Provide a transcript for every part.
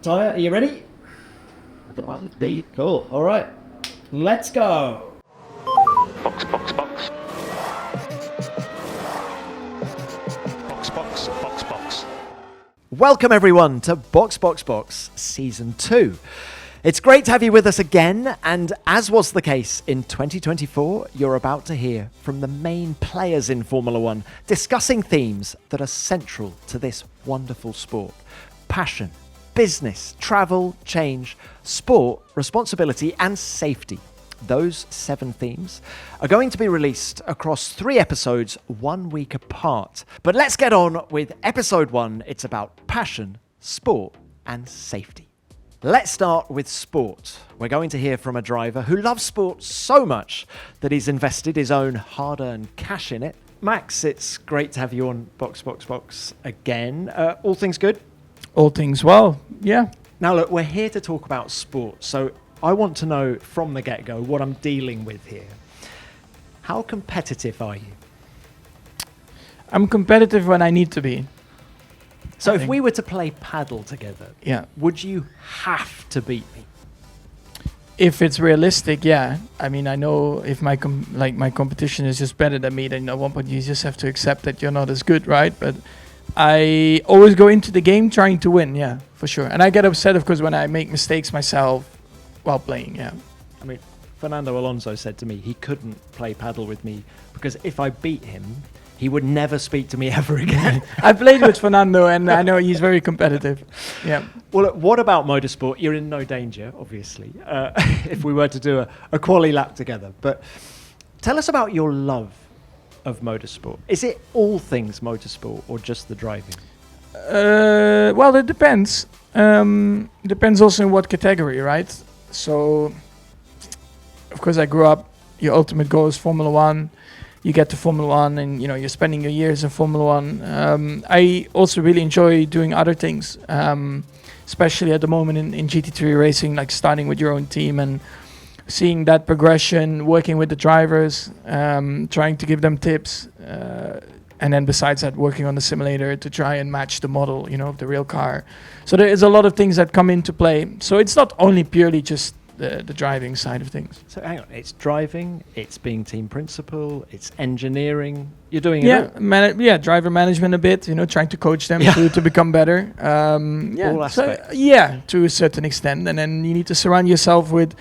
Tyre, are you ready? Cool. All right. Let's go. Box. Box. Welcome everyone to Box Season 2. It's great to have you with us again, and as was the case in 2024, you're about to hear from the main players in Formula One discussing themes that are central to this wonderful sport. Passion, business, travel, change, sport, responsibility and safety. Those 7 themes are going to be released across 3 episodes 1 week apart. But let's get on with episode 1. It's about passion, sport and safety. Let's start with sport. We're going to hear from a driver who loves sport so much that he's invested his own hard-earned cash in it. Max, it's great to have you on Box again. All things good? All things well, yeah. Now look, we're here to talk about sport, so I want to know from the get-go what I'm dealing with here. How competitive are you? I'm competitive when I need to be. So if we were to play paddle together, would you have to beat me? If it's realistic, yeah. I mean, I know if my competition is just better than me, then at one point you just have to accept that you're not as good, right? But I always go into the game trying to win, yeah, for sure. And I get upset, of course, when I make mistakes myself while playing, yeah. I mean, Fernando Alonso said to me he couldn't play paddle with me because if I beat him, he would never speak to me ever again. I played with Fernando and I know he's very competitive. Yeah. Well, look, what about motorsport? You're in no danger, obviously, if we were to do a quali lap together. But tell us about your love of motorsport. Is it all things motorsport or just the driving? Well, it depends. Depends also in what category, right? So, of course, I grew up, your ultimate goal is Formula One. You get to Formula One and, you know, you're spending your years in Formula One. I also really enjoy doing other things, especially at the moment in GT3 racing, like starting with your own team and seeing that progression, working with the drivers, trying to give them tips. And then besides that, working on the simulator to try and match the model, you know, of the real car. So there is a lot of things that come into play. So it's not only purely just the driving side of things. So hang on, it's driving, it's being team principal, it's engineering. You're doing it all? Driver management a bit, you know, trying to coach them to become better. All aspects. So, to a certain extent. And then you need to surround yourself with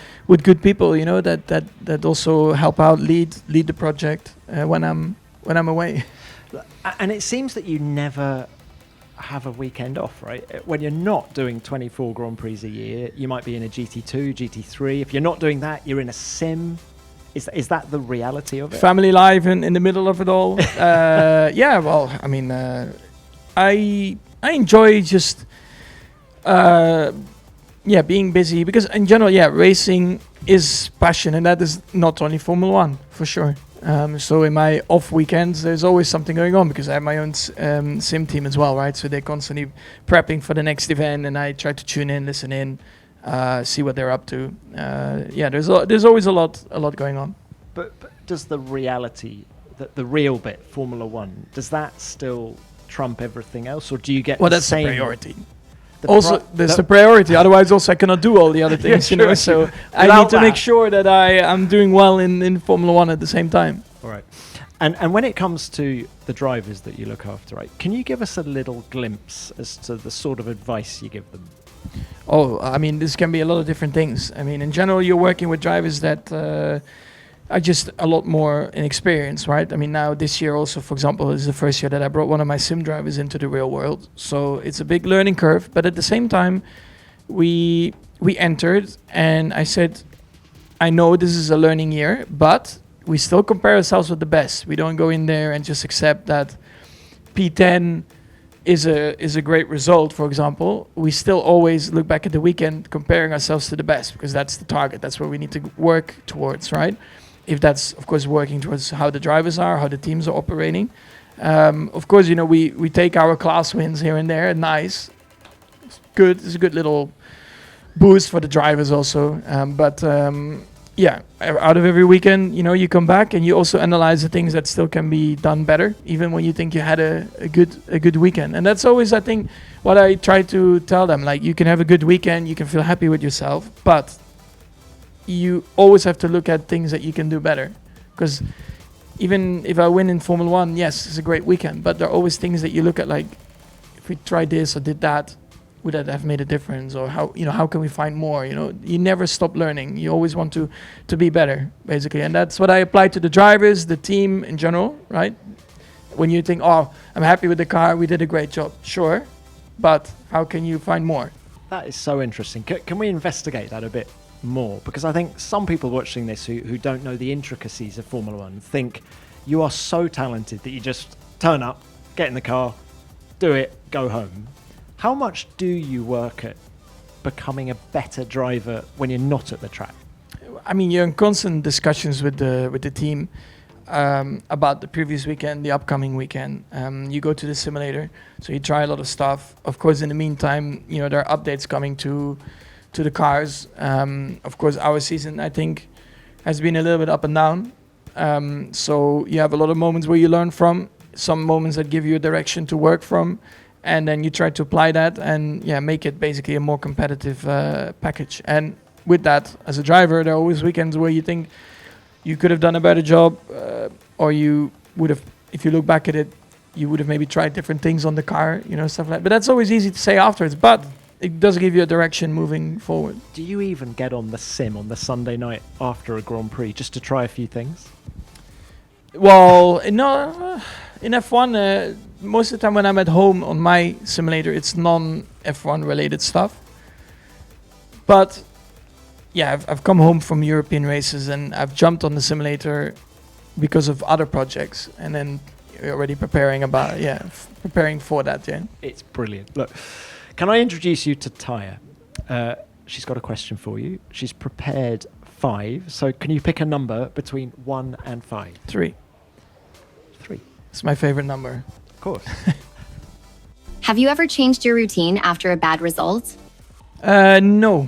good people, you know, that also help out, lead the project when I'm away. And it seems that you never have a weekend off, right? When you're not doing 24 Grand Prix a year, you might be in a GT2, GT3. If you're not doing that, you're in a sim. Is that the reality of it? Family life in the middle of it all. Well, I mean, I enjoy just being busy because in general, racing is passion, and that is not only Formula One for sure. So in my off weekends, there's always something going on because I have my own sim team as well, right? So they're constantly prepping for the next event, and I try to tune in, listen in, see what they're up to. There's always a lot going on. But does the reality, the real bit, Formula One, does that still trump everything else, or do you get that's the priority? There's the priority. Otherwise, also I cannot do all the other things, you know. So I need to make sure that I'm doing well in Formula One at the same time. All right. And when it comes to the drivers that you look after, right? Can you give us a little glimpse as to the sort of advice you give them? Oh, I mean, this can be a lot of different things. I mean, in general, you're working with drivers that are just a lot more inexperienced, right? I mean, now this year also, for example, is the first year that I brought one of my sim drivers into the real world. So it's a big learning curve. But at the same time, we entered and I said, I know this is a learning year, but we still compare ourselves with the best. We don't go in there and just accept that P10 is a great result, for example. We still always look back at the weekend comparing ourselves to the best because that's the target. That's where we need to work towards, right? If that's, of course, working towards how the drivers are, how the teams are operating. Of course, you know, we take our class wins here and there. Nice. It's good. It's a good little boost for the drivers also. But yeah, out of every weekend, you come back and you also analyze the things that still can be done better, even when you think you had a good weekend. And that's always, I think, what I try to tell them. Like, you can have a good weekend, you can feel happy with yourself, but you always have to look at things that you can do better. Because even if I win in Formula 1, yes, it's a great weekend, but there are always things that you look at, like, if we tried this or did that, would that have made a difference? Or how can we find more? You never stop learning. You always want to be better, basically. And that's what I apply to the drivers, the team in general, right? When you think, oh, I'm happy with the car, we did a great job. Sure, but how can you find more? That is so interesting. Can we investigate that a bit more? Because I think some people watching this who don't know the intricacies of Formula One think you are so talented that you just turn up, get in the car, do it, go home. How much do you work at becoming a better driver when you're not at the track? I mean, you're in constant discussions with the team about the previous weekend, the upcoming weekend. You go to the simulator, so you try a lot of stuff. Of course, in the meantime, there are updates coming to the cars. Of course, our season, I think, has been a little bit up and down. So you have a lot of moments where you learn from, some moments that give you a direction to work from, and then you try to apply that and make it basically a more competitive package. And with that, as a driver, there are always weekends where you think you could have done a better job, or you would have, if you look back at it, you would have maybe tried different things on the car, stuff like that. But that's always easy to say afterwards, but it does give you a direction moving forward. Do you even get on the sim on the Sunday night after a Grand Prix just to try a few things? Well, no, in F1, most of the time when I'm at home on my simulator, it's non-F1 related stuff. But yeah, I've come home from European races and I've jumped on the simulator because of other projects, and then you're already preparing for that. Yeah, it's brilliant. Look, can I introduce you to Taya? She's got a question for you. She's prepared 5. So can you pick a number between 1 and 5? 3. 3. It's my favorite number. Of course. Have you ever changed your routine after a bad result? No,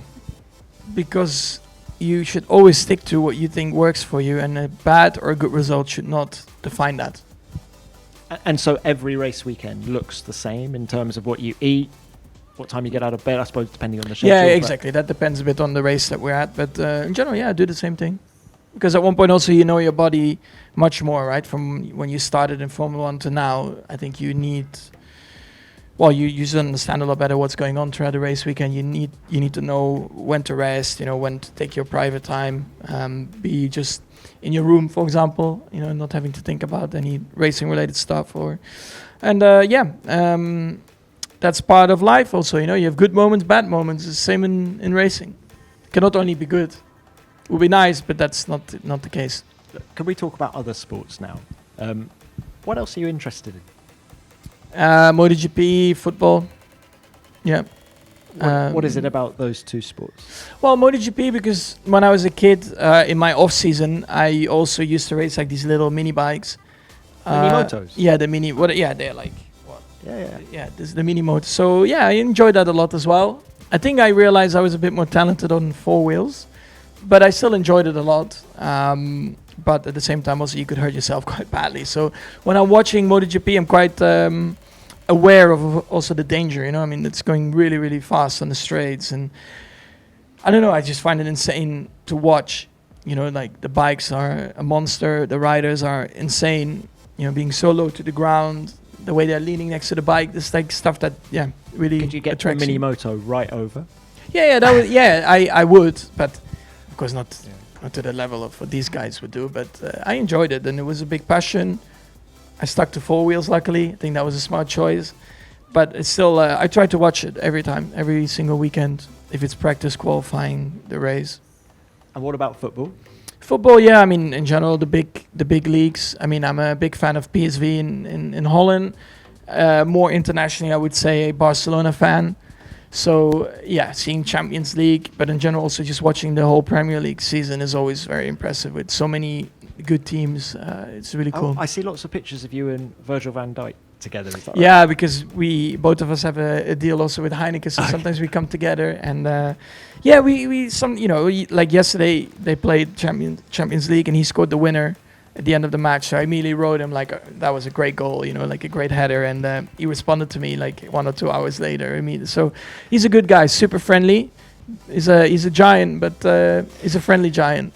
because you should always stick to what you think works for you, and a bad or a good result should not define that. And so every race weekend looks the same in terms of what you eat, what time you get out of bed, I suppose, depending on the schedule. Yeah, exactly. That depends a bit on the race that we're at. But in general, I do the same thing. Because at one point also you know your body much more, right? From when you started in Formula 1 to now, I think you need... Well, you should understand a lot better what's going on throughout the race weekend. You need to know when to rest, when to take your private time, be just in your room, for example, not having to think about any racing related stuff. That's part of life also. You have good moments, bad moments. It's the same in racing. It cannot only be good. It would be nice, but that's not the case. Can we talk about other sports now? What else are you interested in? MotoGP, football. Yeah. What is it about those two sports? Well, MotoGP, because when I was a kid, in my off season, I also used to race like these little mini bikes. Mini motos? Yeah, the mini. They're like what? Yeah. This is the mini motor. So yeah, I enjoyed that a lot as well. I think I realized I was a bit more talented on 4 wheels, but I still enjoyed it a lot. But at the same time, also you could hurt yourself quite badly. So when I'm watching MotoGP, I'm quite aware of also the danger. It's going really, really fast on the straights, and I don't know. I just find it insane to watch. Like the bikes are a monster, the riders are insane. Being so low to the ground, the way they're leaning next to the bike, this like stuff that really. Could you get a mini moto right over? Yeah, that would. Yeah, I would, but of course not. Yeah. Not to the level of what these guys would do, but I enjoyed it, and it was a big passion. I stuck to 4 wheels, luckily. I think that was a smart choice. But it's still, I try to watch it every time, every single weekend, if it's practice, qualifying, the race. And what about football? Football, yeah. In general, the big leagues. I'm a big fan of PSV in Holland. More internationally, I would say a Barcelona fan. So yeah, seeing Champions League, but in general also just watching the whole Premier League season is always very impressive with so many good teams. It's really cool. I see lots of pictures of you and Virgil van Dijk together. Is that right? Yeah, because we both of us have a deal also with Heineken, so sometimes we come together and we some like yesterday they played Champions League and he scored the winner at the end of the match. So I immediately wrote him like that was a great goal, like a great header, and he responded to me like 1 or 2 hours later. So he's a good guy, super friendly. He's a giant, but he's a friendly giant.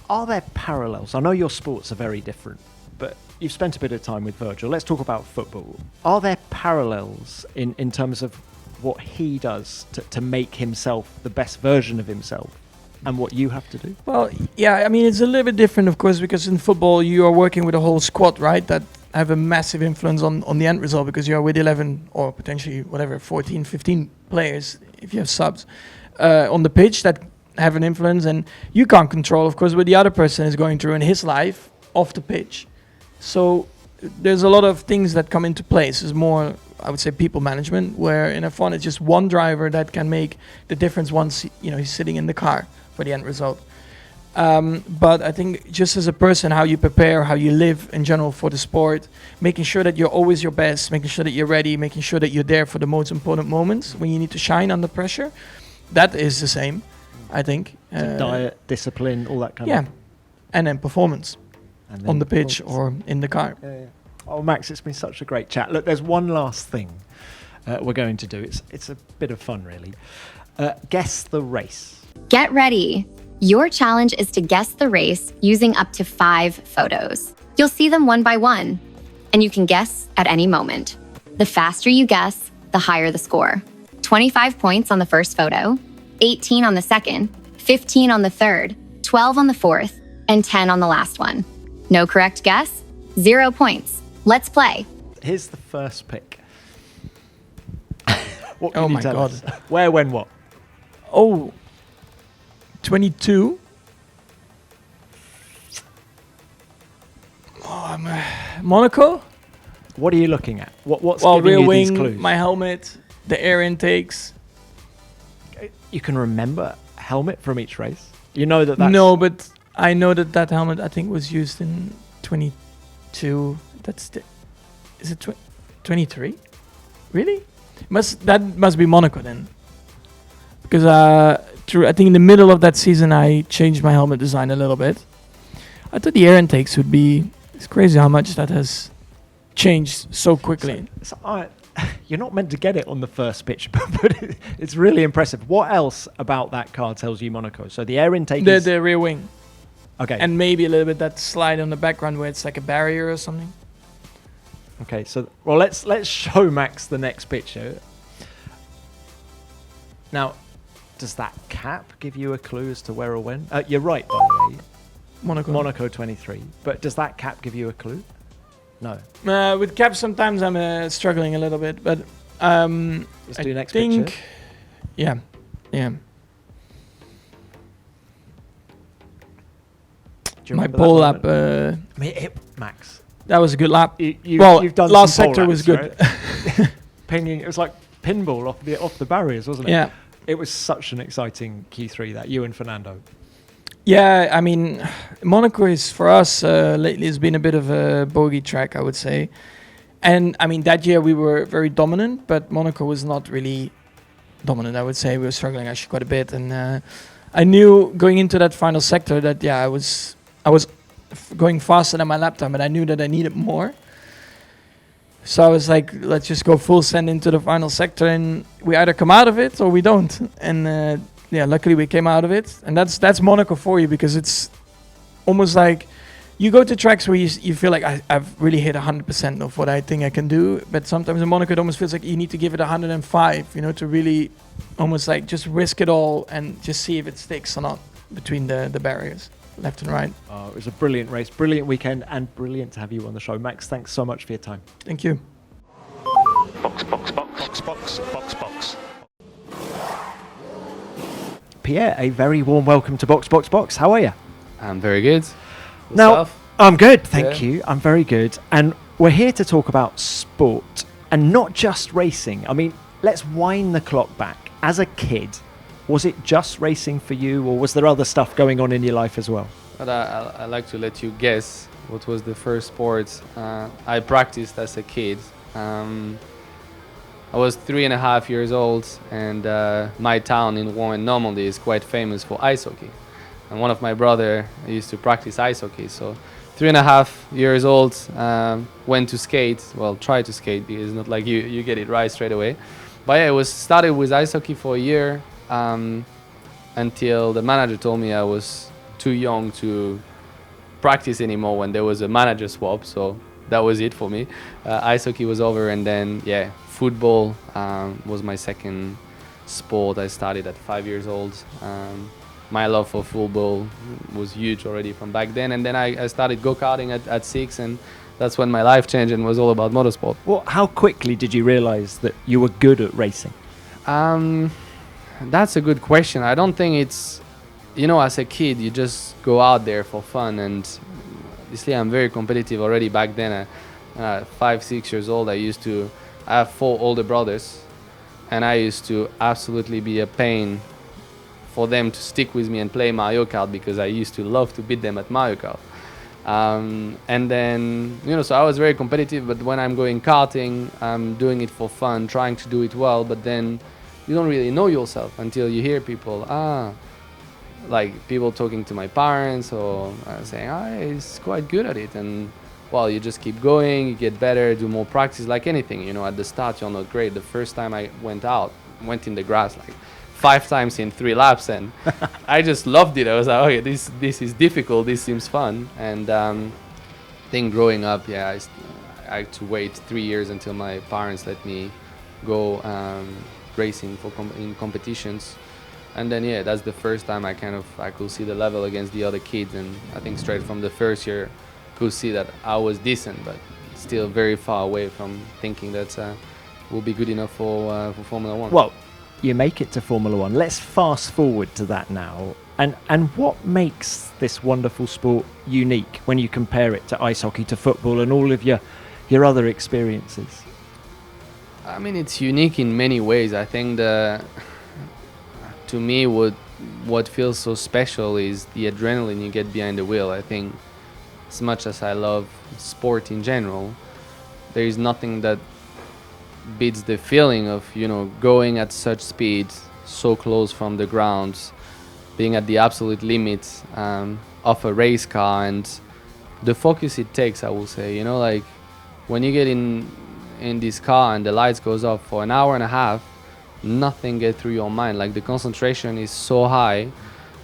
Are there parallels? I know your sports are very different, but you've spent a bit of time with Virgil. Let's talk about football. Are there parallels in terms of what he does to make himself the best version of himself and what you have to do? Well, yeah, I mean, it's a little bit different, of course, because in football you are working with a whole squad, right, that have a massive influence on the end result because you are with 11 or potentially whatever, 14, 15 players, if you have subs, on the pitch that have an influence, and you can't control, of course, what the other person is going through in his life off the pitch. So there's a lot of things that come into place. It's more, I would say, people management, where in F1 it's just one driver that can make the difference once he's sitting in the car for the end result. But I think just as a person, how you prepare, how you live in general for the sport, making sure that you're always your best, making sure that you're ready, making sure that you're there for the most important moments when you need to shine under pressure, that is the same, I think. Diet, discipline, all that kind of yeah, and then performance and then on the pitch or in the car. Yeah. Oh, Max, it's been such a great chat. Look, there's one last thing we're going to do. It's a bit of fun, really. Guess the race. Get ready. Your challenge is to guess the race using up to 5 photos. You'll see them one by one, and you can guess at any moment. The faster you guess, the higher the score. 25 points on the first photo, 18 on the second, 15 on the third, 12 on the fourth, and 10 on the last one. No correct guess? 0 points. Let's play. Here's the first pick. What Oh can you my tell God. us? Where, when, what? Oh, 22. Monaco? What are you looking at? What's Well, giving rear you these wing, clues? my helmet, the air intakes. You can remember helmet from each race? You know that's... No, but I know that helmet, I think, was used in 22. Is it 23? Really? That must be Monaco then. Because I think in the middle of that season I changed my helmet design a little bit. I thought the air intakes would be... It's crazy how much that has changed so quickly. You're not meant to get it on the first pitch, but it's really impressive. What else about that car tells you Monaco? So the air intake is... The rear wing. Okay. And maybe a little bit that slide on the background where it's like a barrier or something. Okay, so well, let's show Max the next picture. Now, does that cap give you a clue as to where or when? You're right, by the way. Monaco 23. But does that cap give you a clue? No. With caps, sometimes I'm struggling a little bit, but Let's do next picture. Yeah. Do you My remember that pole lap. moment? Max. That was a good lap. You've done last some pole sector was laps, good. right? Pinging. It was like pinball off the barriers, wasn't it? Yeah. It was such an exciting Q3 that you and Fernando. Yeah, I mean, Monaco is for us lately has been a bit of a bogey track, I would say. And I mean, that year we were very dominant, but Monaco was not really dominant, I would say. We were struggling actually quite a bit. And I knew going into that final sector that, I was going faster than my lap time, but I knew that I needed more. So I was like, let's just go full send into the final sector, and we either come out of it or we don't. And luckily we came out of it. And that's Monaco for you, because it's almost like you go to tracks where you feel like I've really hit 100% of what I think I can do. But sometimes in Monaco it almost feels like you need to give it 105, to really almost like just risk it all and just see if it sticks or not between the barriers, left and right. Oh, it was a brilliant race, brilliant weekend, and brilliant to have you on the show. Max, thanks so much for your time. Thank you. Box, box, box, box, box, box, box. Pierre, a very warm welcome to Box, Box, Box. How are you? I'm very good. Now, Yourself? I'm good, thank Yeah. you. I'm very good. And we're here to talk about sport and not just racing. I mean, let's wind the clock back. As a kid, was it just racing for you, or was there other stuff going on in your life as well? But I like to let you guess what was the first sport I practiced as a kid. I was 3.5 years old, and my town in Rouen, Normandy, is quite famous for ice hockey. And one of my brother used to practice ice hockey. So 3.5 years old, went to skate. Well, tried to skate, because it's not like you get it right straight away. But yeah, it was started with ice hockey for a year, until the manager told me I was too young to practice anymore when there was a manager swap. So that was it for me. Ice hockey was over, and then yeah, football was my second sport. I started at 5 years old. My love for football was huge already from back then, and then I started go-karting at 6, and that's when my life changed and was all about motorsport. Well, how quickly did you realize that you were good at racing? That's a good question. I don't think it's, as a kid, you just go out there for fun, and obviously I'm very competitive already back then. 5-6 years old, I have 4 older brothers, and I used to absolutely be a pain for them to stick with me and play Mario Kart, because I used to love to beat them at Mario Kart. And then, so I was very competitive, but when I'm going karting, I'm doing it for fun, trying to do it well, but then you don't really know yourself until you hear people, like people talking to my parents, or saying, he's quite good at it. And well, you just keep going, you get better, do more practice, like anything. At the start, you're not great. The first time I went in the grass like 5 times in 3 laps, and I just loved it. I was like, okay, this is difficult, this seems fun. And then growing up, I had to wait 3 years until my parents let me go racing in competitions. And then that's the first time I could see the level against the other kids, and I think straight from the first year could see that I was decent, but still very far away from thinking that will be good enough for Formula 1. Well, you make it to Formula 1. Let's fast forward to that now. And what makes this wonderful sport unique when you compare it to ice hockey, to football, and all of your other experiences? I mean, it's unique in many ways. I think to me, what feels so special is the adrenaline you get behind the wheel. I think as much as I love sport in general, there is nothing that beats the feeling of, going at such speed, so close from the ground, being at the absolute limit of a race car, and the focus it takes, I will say. Like when you get in this car and the lights goes off for an hour and a half, nothing gets through your mind. Like the concentration is so high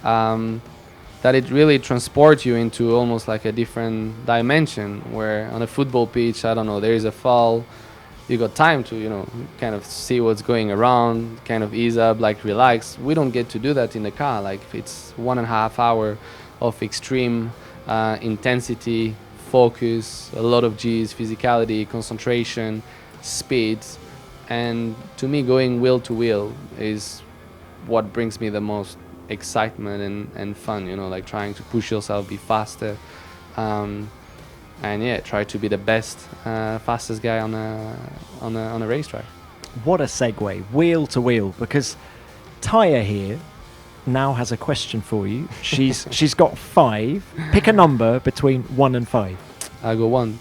that it really transports you into almost like a different dimension, where on a football pitch, I don't know, there is a foul, you got time to, kind of see what's going around, kind of ease up, like relax. We don't get to do that in the car. Like it's 1.5 hours of extreme intensity, focus, a lot of G's, physicality, concentration, speed. And to me, going wheel to wheel is what brings me the most excitement and fun, like trying to push yourself, be faster, and try to be the best, fastest guy on a racetrack. What a segue, wheel to wheel, because Taya here now has a question for you. She's got 5. Pick a number between 1 and 5. I'll go 1.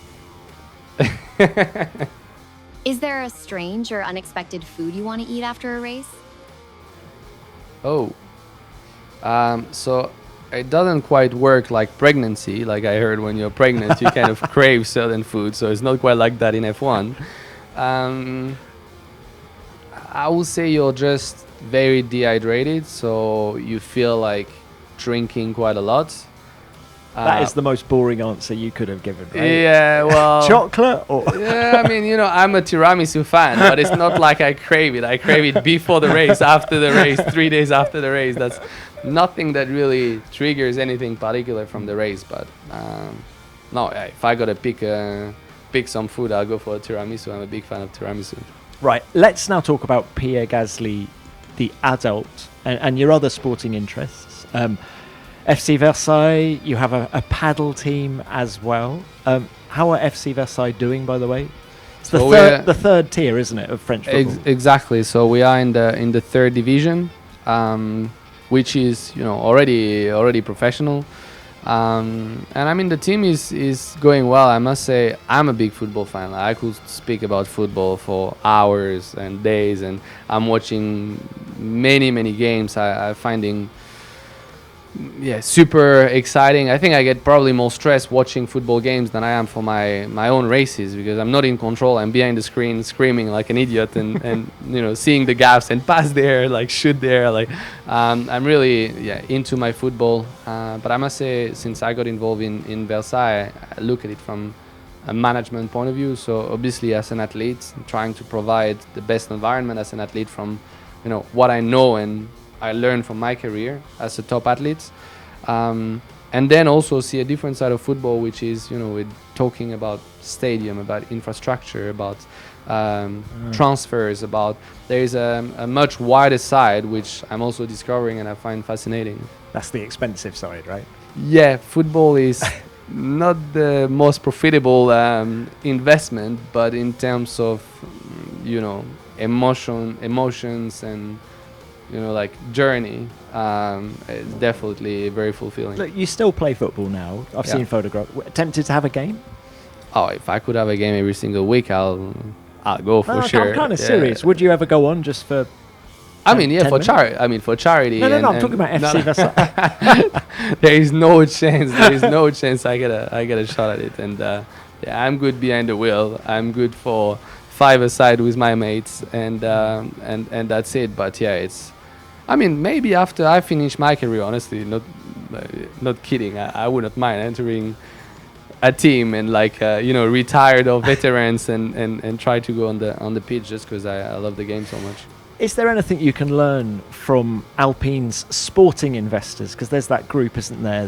Is there a strange or unexpected food you want to eat after a race? So it doesn't quite work like pregnancy. Like I heard, when you're pregnant, you kind of crave certain food. So it's not quite like that in F1. I would say you're just very dehydrated, so you feel like drinking quite a lot. That is the most boring answer you could have given, right? Yeah, well... Chocolate or... Yeah, I mean, I'm a tiramisu fan, but it's not like I crave it. I crave it before the race, after the race, 3 days after the race. That's nothing that really triggers anything particular from the race. But no, if I got to pick some food, I'll go for a tiramisu. I'm a big fan of tiramisu. Right, let's now talk about Pierre Gasly, the adult, and your other sporting interests. FC Versailles, you have a paddle team as well. How are FC Versailles doing, by the way? It's the third tier, isn't it, of French football? Exactly. So we are in the third division, which is already professional. And I mean, the team is going well. I must say, I'm a big football fan. I could speak about football for hours and days, and I'm watching many games. I finding super exciting. I think I get probably more stressed watching football games than I am for my own races, because I'm not in control. I'm behind the screen screaming like an idiot and seeing the gaps and pass there, like shoot there. Like I'm really into my football. But I must say, since I got involved in Versailles, I look at it from a management point of view. So obviously, as an athlete, trying to provide the best environment as an athlete from what I know and I learned from my career as a top athlete, and then also see a different side of football, which is with talking about stadium, about infrastructure, about transfers, about there is a much wider side which I'm also discovering and I find fascinating. That's the expensive side, right? Yeah, football is not the most profitable investment, but in terms of emotions and like journey, it's definitely very fulfilling. Look, you still play football now. I've seen photographs. Tempted to have a game? Oh, if I could have a game every single week, I'll go for sure. I'm kind of serious. Would you ever go on just for? I mean, for charity. I mean, for charity. No, I'm talking about FC Versailles. There is no chance. There is no chance I get a shot at it. And I'm good behind the wheel. I'm good for 5-a-side with my mates, and that's it. But it's. I mean, maybe after I finish my career, honestly, not kidding. I would not mind entering a team and retired or veterans and try to go on the pitch just because I love the game so much. Is there anything you can learn from Alpine's sporting investors? Because there's that group, isn't there?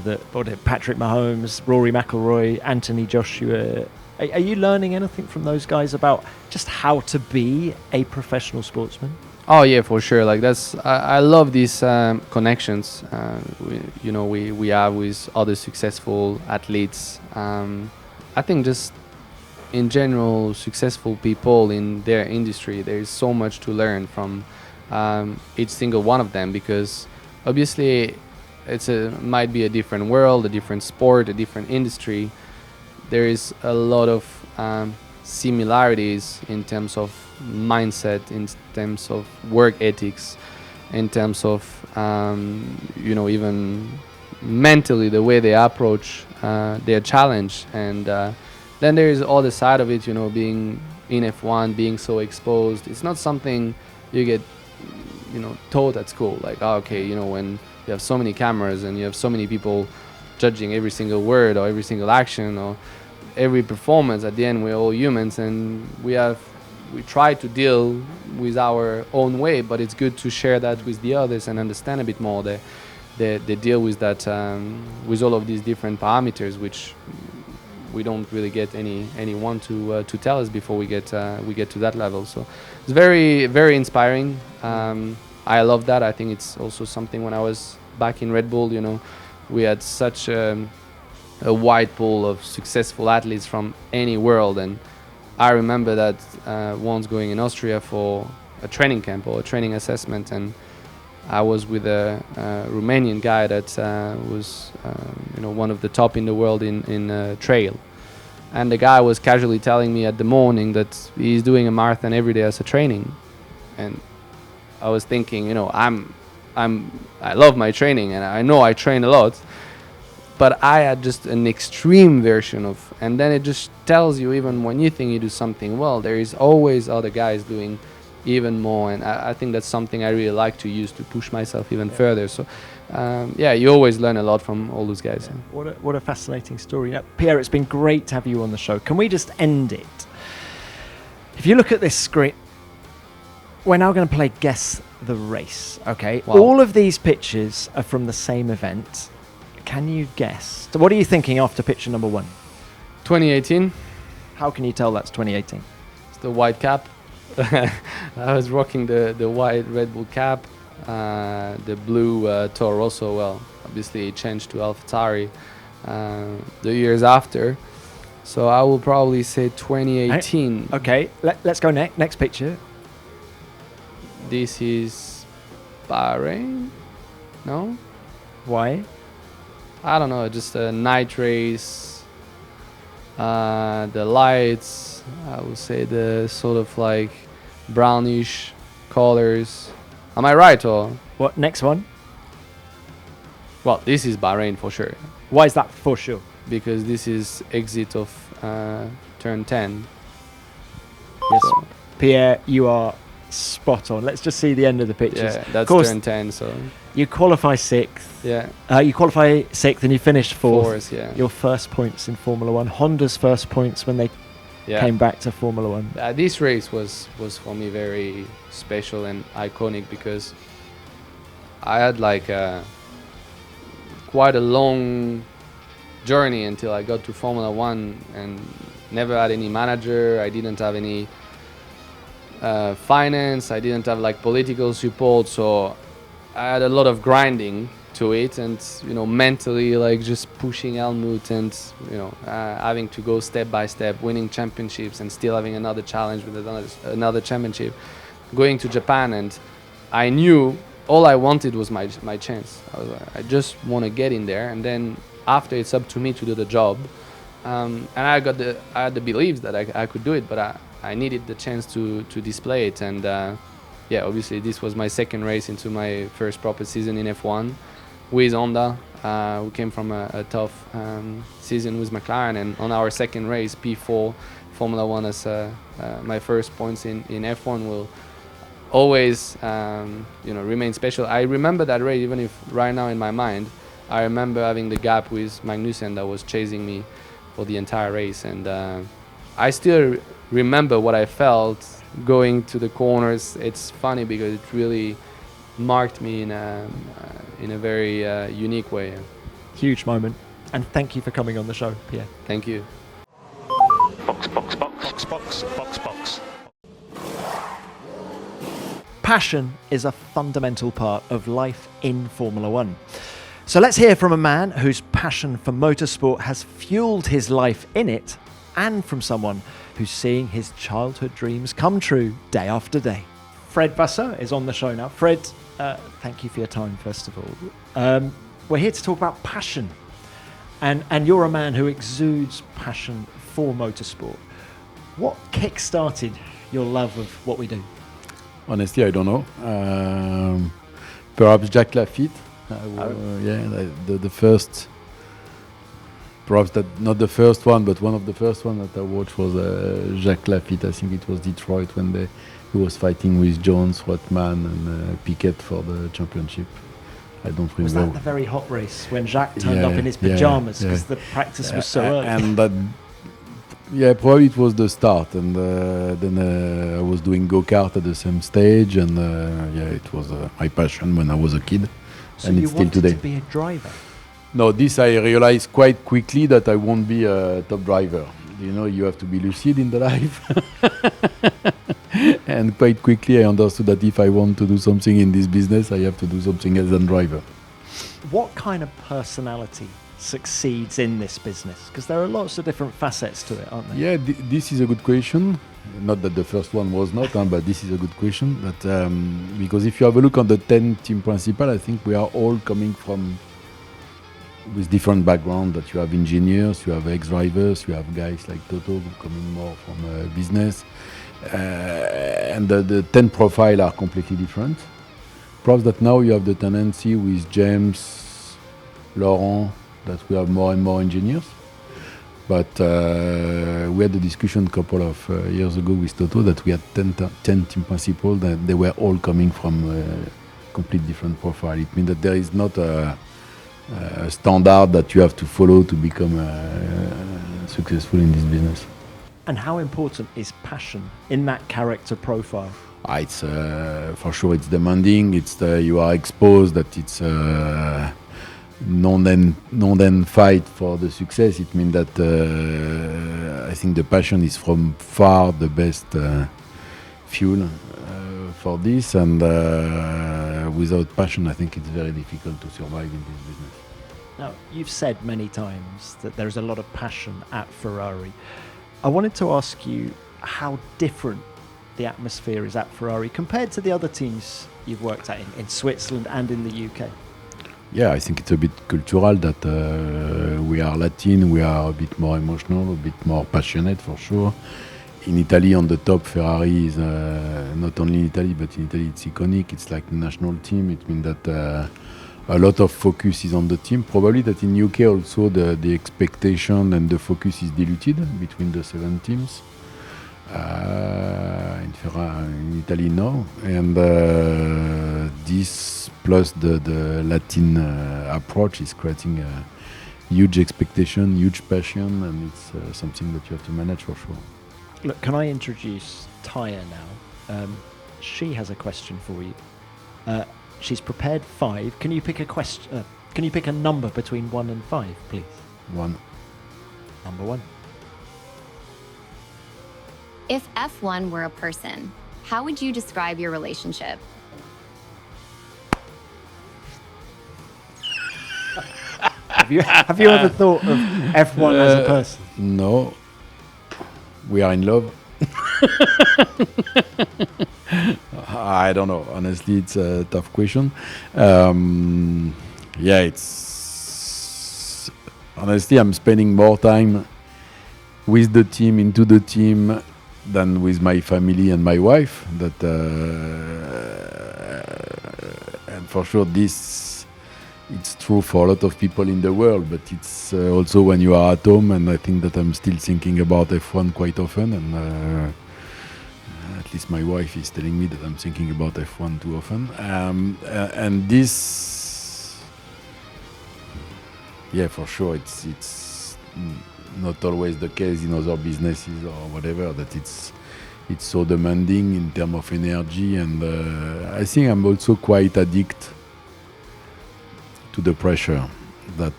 Patrick Mahomes, Rory McIlroy, Anthony Joshua. Are you learning anything from those guys about just how to be a professional sportsman? Oh yeah, for sure. Like I love these connections. We have with other successful athletes. I think just in general, successful people in their industry. There is so much to learn from each single one of them, because obviously might be a different world, a different sport, a different industry. There is a lot of similarities in terms of mindset, in terms of work ethics, in terms of even mentally the way they approach their challenge. And then there is all the side of it, being in F1, being so exposed. It's not something you get taught at school, like when you have so many cameras and you have so many people judging every single word or every single action or every performance. At the end, we're all humans, and we try to deal with our own way, but it's good to share that with the others and understand a bit more the deal with that, with all of these different parameters, which we don't really get anyone to tell us before we get to that level. So it's very, very inspiring. I love that. I think it's also something when I was back in Red Bull, we had such a wide pool of successful athletes from any world. And I remember that once going in Austria for a training camp or a training assessment, and I was with a Romanian guy that was one of the top in the world in trail. And the guy was casually telling me at the morning that he's doing a marathon every day as a training. And I was thinking, I love my training and I know I train a lot, but I had just an extreme version of, and then it just tells you, even when you think you do something well, there is always other guys doing even more. And I think that's something I really like to use to push myself even further. So you always learn a lot from all those guys. What a fascinating story. Pierre, it's been great to have you on the show. Can we just end it? If you look at this screen, we're now going to play Guess the Race, okay? Wow. All of these pictures are from the same event. Can you guess? So what are you thinking after picture number 1? 2018. How can you tell that's 2018? It's the white cap. I was rocking the white Red Bull cap, the blue Toro Rosso. Well, obviously it changed to AlphaTauri the years after. So I will probably say 2018. Okay, let's go next picture. This is Bahrain? No? Why? I don't know, just a night race, the lights, I would say the sort of like brownish colors. Am I right? Or What, next one? well, this is Bahrain for sure, Why is that for sure? because this is exit of turn 10. Yes. So, Pierre, you are spot on. Let's just see the end of the pictures. yeah, Of that's course, turn 10. So you qualify sixth. yeah, You qualify sixth and you finished fourth. fourth, yeah. Your first points in Formula One. Honda's first points when they Yeah. came back to Formula One. This race was for me very special and iconic because I had like quite a long journey until I got to Formula One and never had any manager. I didn't have any finance. I didn't have like political support, so I had a lot of grinding to it, and mentally like just pushing Helmut and having to go step by step, winning championships and still having another challenge with another championship, going to Japan, and I knew all I wanted was my chance. I just want to get in there, and then after it's up to me to do the job. And I had the beliefs that I could do it, but I needed the chance to display it. And yeah, obviously this was my second race into my first proper season in F1 with Honda. We came from a tough season with McLaren, and on our second race, P4 Formula One as my first points in F1 will always remain special. I remember that race, even if right now in my mind I remember having the gap with Magnussen that was chasing me for the entire race, and I still remember what I felt going to the corners. It's funny because it really marked me in a very unique way. Huge moment. And thank you for coming on the show, Pierre. Thank you. Box, box, box, box, box, box, box. Passion is a fundamental part of life in Formula One. So let's hear from a man whose passion for motorsport has fueled his life in it, and from someone who's seeing his childhood dreams come true day after day. Fred Vasseur is on the show now. Fred, thank you for your time, first of all. We're here to talk about passion, and you're a man who exudes passion for motorsport. What kick-started your love of what we do? Honestly, I don't know. Perhaps Jacques Lafitte. The first, perhaps that not the first one, but one of the first one that I watched was Jacques Lafitte. I think it was Detroit when he was fighting with Jones, Rotman, and Piquet for the championship. I don't remember. Was that the very hot race when Jacques turned up in his pajamas because the practice was so early? And that, probably it was the start. And then I was doing go-kart at the same stage, and it was my passion when I was a kid. So and you it's still wanted today. to be a driver? No, this I realized quite quickly that I won't be a top driver. You have to be lucid in the life. And quite quickly I understood that if I want to do something in this business, I have to do something else than driver. What kind of personality succeeds in this business? Because there are lots of different facets to it, aren't there? Yeah, this is a good question. Not that the first one was not, but this is a good question. Because if you have a look on the 10 team principal, I think we are all coming from with different background. That you have engineers, you have ex-drivers, you have guys like Toto who coming more from business. And the 10 profile are completely different. Perhaps that now you have the tendency with James, Laurent, that we have more and more engineers. But we had a discussion a couple of years ago with Toto that we had 10 team principals, that they were all coming from a complete different profile. It means that there is not a standard that you have to follow to become successful in this business. And how important is passion in that character profile? It's for sure it's demanding. You are exposed. That it's non-end fight for the success. It means that I think the passion is from far the best fuel for this. And without passion, I think it's very difficult to survive in this business. Now, you've said many times that there's a lot of passion at Ferrari. I wanted to ask you how different the atmosphere is at Ferrari compared to the other teams you've worked at in Switzerland and in the UK. Yeah, I think it's a bit cultural that we are Latin, we are a bit more emotional, a bit more passionate for sure. In Italy, on the top, Ferrari is not only in Italy, but in Italy it's iconic. It's like the national team. It means that a lot of focus is on the team. Probably that in UK also the expectation and the focus is diluted between the 7 teams. In Italy now, and this plus the Latin approach is creating a huge expectation, huge passion, and it's something that you have to manage for sure. Look, can I introduce Taya now? She has a question for you. She's prepared 5. Can you pick a question? Can you pick a number between 1 and 5, please? 1. Number 1. If F1 were a person, how would you describe your relationship? Have you ever thought of F1 as a person? No, we are in love. I don't know. Honestly, it's a tough question. Yeah, it's honestly I'm spending more time with the team, into the team, than with my family and my wife. That and for sure this it's true for a lot of people in the world, but it's also when you are at home, and I think that I'm still thinking about F1 quite often, and at least my wife is telling me that I'm thinking about F1 too often, and this, yeah, for sure it's not always the case in other businesses or whatever, that it's so demanding in terms of energy, and I think I'm also quite addicted to the pressure, that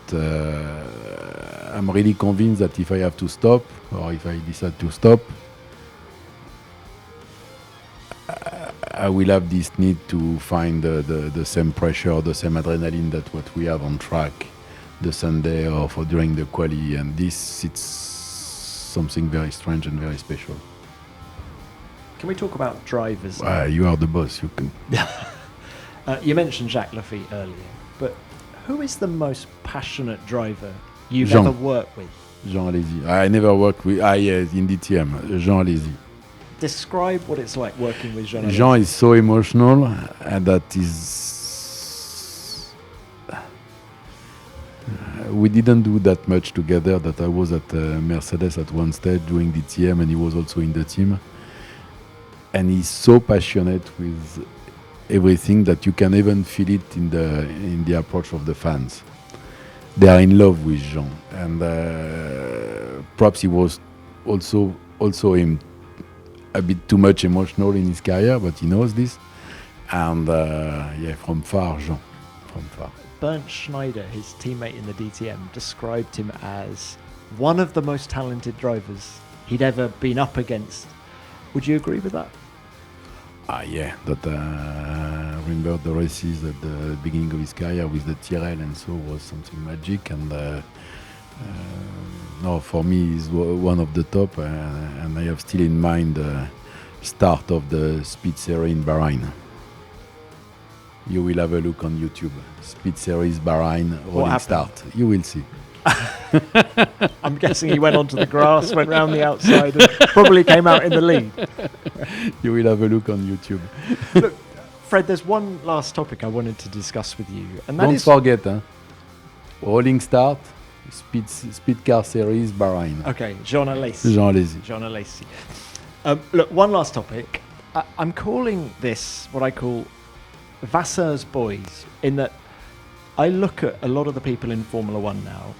I'm really convinced that if I have to stop, or if I decide to stop, I will have this need to find the same pressure, the same adrenaline that what we have on track the Sunday or for during the quali, and this, it's something very strange and very special. Can we talk about drivers? You are the boss, you can. You mentioned Jacques Lafitte earlier, but who is the most passionate driver you've Jean. ever worked with? Jean Alesi. I never worked with, yes, in DTM, Jean Alesi. Describe what it's like working with Jean Alesi. Jean is so emotional, and that is... we didn't do that much together, that I was at Mercedes at one stage doing DTM, and he was also in the team. And he's so passionate with everything that you can even feel it in the approach of the fans. They are in love with Jean, and perhaps he was also him a bit too much emotional in his career, but he knows this. And yeah, from far, Jean, from far. Bernd Schneider, his teammate in the DTM, described him as one of the most talented drivers he'd ever been up against. Would you agree with that? Yeah, that remember the races at the beginning of his career with the Tyrrell and so was something magic, and no, for me he's one of the top, and I have still in mind the start of the Speed Series in Bahrain. You will have a look on YouTube. Speed Series Bahrain rolling start. You will see. I'm guessing he went onto the grass, went round the outside, and probably came out in the lead. You will have a look on YouTube. Look, Fred, there's one last topic I wanted to discuss with you, and that Don't is forget, rolling start, Speed Car Series Bahrain. Okay, Jean Alesi. Jean Alesi. Jean Alesi. Look, one last topic. I'm calling this what I call Vasseur's boys, in that I look at a lot of the people in Formula One now,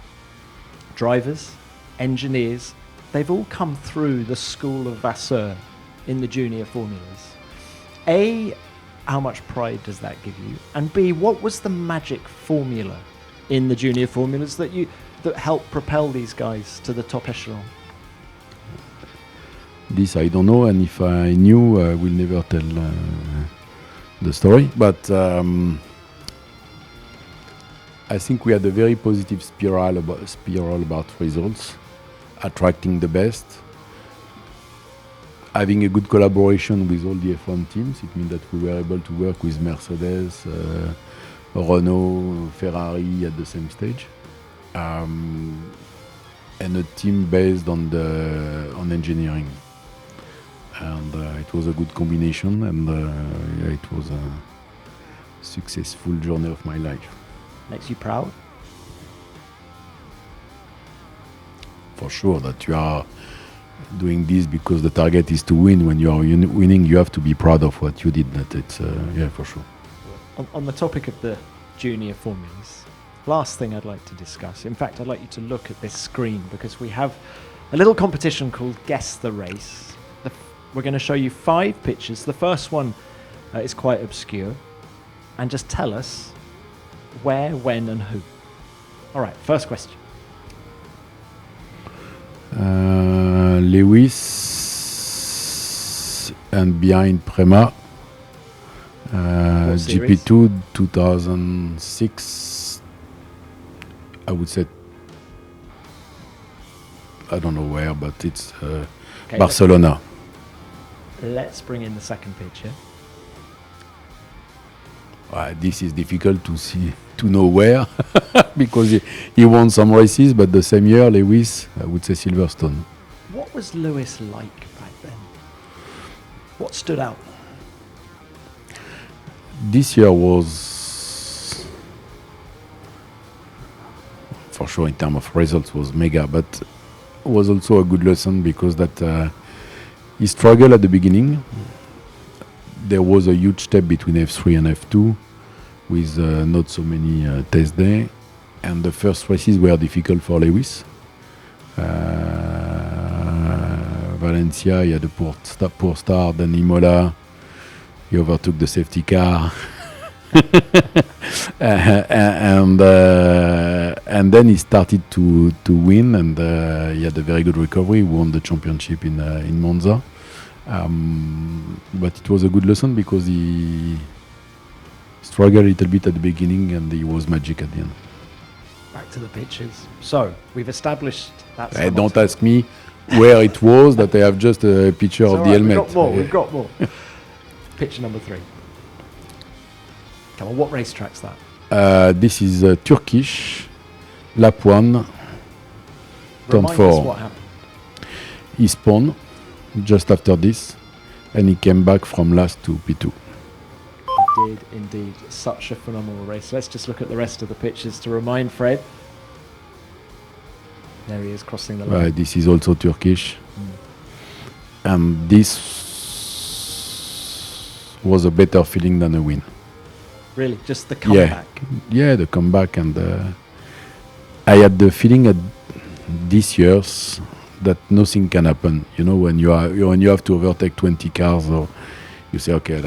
drivers, engineers, they've all come through the school of Vasseur in the junior formulas. A, how much pride does that give you? And B, what was the magic formula in the junior formulas that helped propel these guys to the top echelon? This I don't know, and if I knew, I will never tell the story. But I think we had a very positive spiral about results, attracting the best, having a good collaboration with all the F1 teams. It means that we were able to work with Mercedes, Renault, Ferrari at the same stage, and a team based on engineering. And it was a good combination, and it was a successful journey of my life. Makes you proud? For sure that you are doing this because the target is to win. When you are winning, you have to be proud of what you did. That it's yeah, for sure. On the topic of the junior formulas, last thing I'd like to discuss. In fact, I'd like you to look at this screen because we have a little competition called Guess the Race. We're going to show you 5 pictures. The first one is quite obscure. And just tell us where, when, and who. All right, first question. Lewis and behind Prema. GP2 2006. I would say, I don't know where, but it's Okay, Barcelona. Let's bring in the second picture. This is difficult to know where because he won some races, but the same year Lewis, I would say Silverstone. What was Lewis like back then? What stood out? This year was, for sure in terms of results, was mega, but was also a good lesson because that he struggled at the beginning. There was a huge step between F3 and F2 with not so many test days, and the first races were difficult for Lewis. Valencia, he had a poor start, then Imola, he overtook the safety car. And then he started to win, and he had a very good recovery. He won the championship in Monza. But it was a good lesson because he struggled a little bit at the beginning and he was magic at the end. Back to the pictures. So, we've established that's Don't ask me where it was, that I have just a picture of the helmet. We've got more. Picture number 3. Come on, what racetrack's that? This is Turkish, Ep.1, turn Remind us 4. what happened. He spun just after this, and he came back from last to P2. He did indeed. Such a phenomenal race. Let's just look at the rest of the pictures to remind Fred. There he is crossing the line. This is also Turkish. And this was a better feeling than a win. Really, just the comeback. Yeah, the comeback. And I had the feeling at this year's that nothing can happen. You know, when you have to overtake 20 cars, or you say, okay,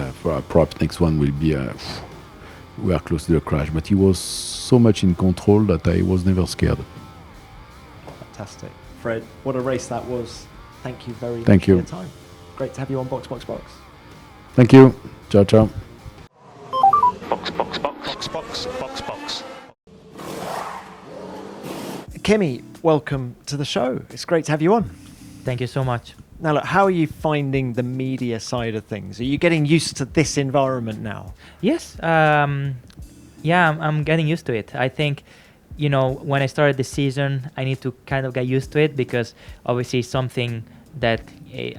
perhaps next one will be we are close to the crash. But he was so much in control that I was never scared. Fantastic. Fred, what a race that was. Thank you very much Thank for you. your time. Great to have you on Box. Thank you. Ciao, ciao. Box, box, box, box, box, box, box. Kimi, welcome to the show. It's great to have you on. Thank you so much. Now, look, how are you finding the media side of things? Are you getting used to this environment now? Yes, I'm getting used to it. I think, when I started the season, I need to kind of get used to it because obviously something that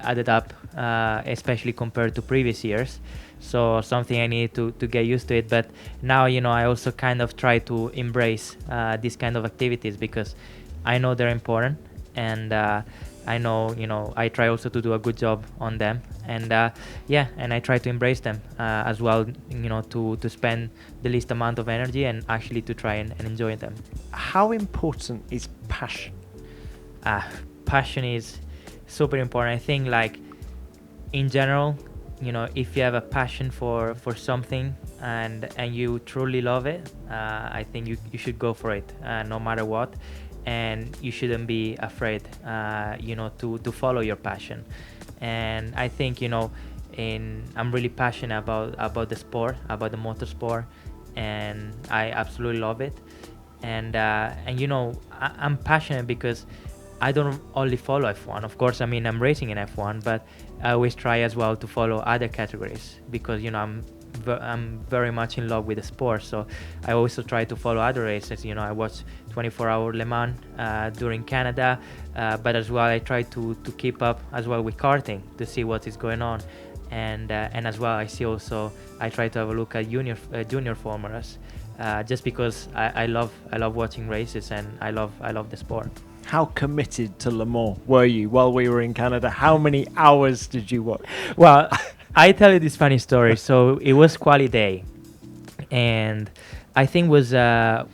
added up, especially compared to previous years. So something I need to get used to it. But now, I also kind of try to embrace these kind of activities because I know they're important, and I know, I try also to do a good job on them, and and I try to embrace them as well, to spend the least amount of energy and actually to try and enjoy them. How important is passion? Passion is super important. I think, like, in general, if you have a passion for something and you truly love it, I think you should go for it, no matter what. And you shouldn't be afraid, to follow your passion. And I think, I'm really passionate about the sport, about the motorsport, and I absolutely love it. And I'm passionate because I don't only follow F1. Of course, I'm racing in F1, but I always try as well to follow other categories because, I'm I'm very much in love with the sport. So I also try to follow other races. You know, I watch 24-hour Le Mans during Canada, but as well I try to keep up as well with karting to see what is going on, and as well I try to have a look at junior formulas, just because I love watching races, and I love the sport. How committed to Le Mans were you while we were in Canada? How many hours did you watch? Well, I tell you this funny story. So it was quali day, and I think was a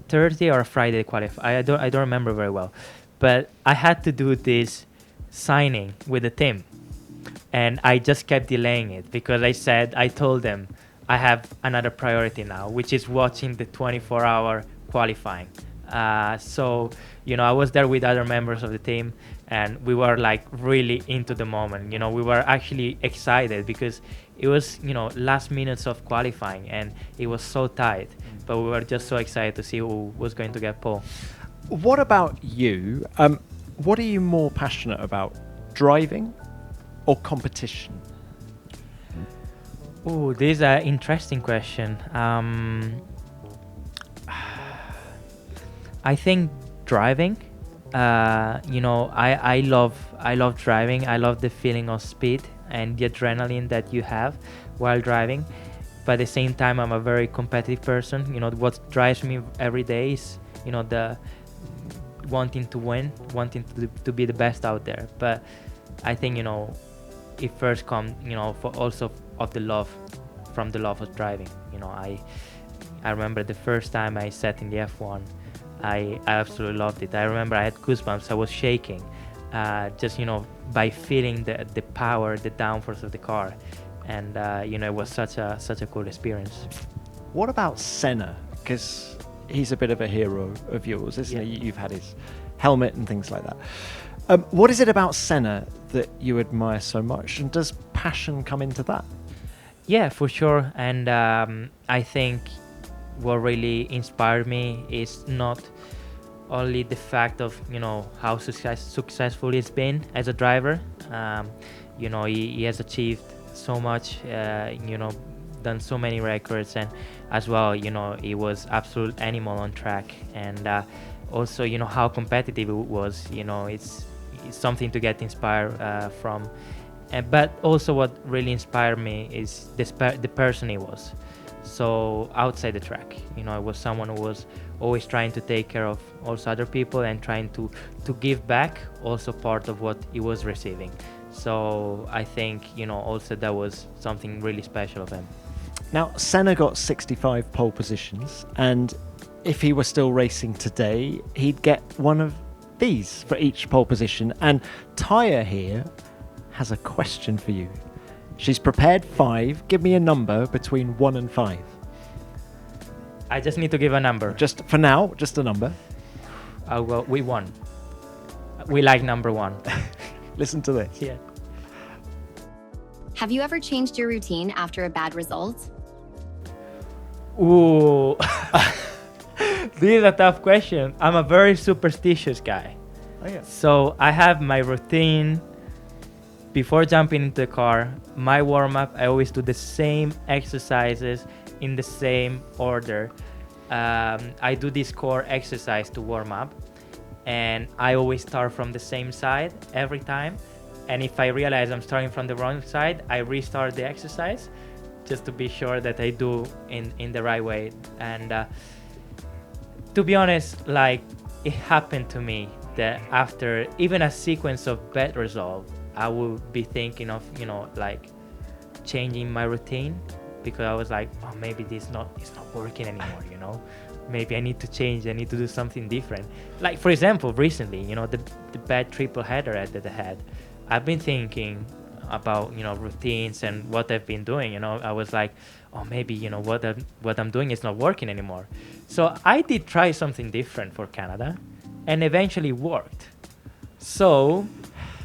Thursday or a Friday qualify. I don't remember very well, but I had to do this signing with the team, and I just kept delaying it because I told them I have another priority now, which is watching the 24-hour qualifying. So, you know, I was there with other members of the team, and we were like really into the moment. You know, we were actually excited because it was, you know, last minutes of qualifying, and it was so tight. But we were just so excited to see who was going to get pole. What about you? What are you more passionate about, driving or competition? Oh, this is an interesting question. I think driving. You know, I love driving. I love the feeling of speed and the adrenaline that you have while driving. But at the same time, I'm a very competitive person. You know, what drives me every day is, you know, the wanting to win, wanting to be the best out there. But I think, you know, it first comes, you know, for also of the love, from the love of driving. You know, I remember the first time I sat in the F1. I absolutely loved it. I remember I had goosebumps. I was shaking, just, you know, by feeling the power, the downforce of the car, and you know, it was such a cool experience. What about Senna? Because he's a bit of a hero of yours, isn't he? You've had his helmet and things like that. What is it about Senna that you admire so much, and does passion come into that? Yeah, for sure. And I think what really inspired me is not only the fact of, you know, how successful he's been as a driver. You know, he has achieved so much, you know, done so many records, and as well, you know, he was absolute animal on track, and also, you know, how competitive it was. You know, it's something to get inspired from. But also what really inspired me is the person he was. So outside the track, you know, I was someone who was always trying to take care of also other people and trying to give back also part of what he was receiving. So I think, you know, also that was something really special of him. Now, Senna got 65 pole positions, and if he were still racing today, he'd get one of these for each pole position. And Taya here has a question for you. She's prepared 5. Give me a number between 1 and 5. I just need to give a number. Just for now, just a number. I'll go with 1. We like number 1. Listen to this. Yeah. Have you ever changed your routine after a bad result? Ooh. This is a tough question. I'm a very superstitious guy. Oh, yeah. So I have my routine. Before jumping into the car, my warm-up, I always do the same exercises in the same order. I do this core exercise to warm up, and I always start from the same side every time. And if I realize I'm starting from the wrong side, I restart the exercise just to be sure that I do in the right way. And to be honest, like, it happened to me that after even a sequence of bad results, I would be thinking of, you know, like changing my routine, because I was like, oh, maybe it's not working anymore, you know. Maybe I need to change. I need to do something different. Like, for example, recently, you know, the bad triple header that I had, I've been thinking about, you know, routines and what I've been doing. You know, I was like, oh, maybe, you know, what I'm doing is not working anymore. So I did try something different for Canada, and eventually worked. So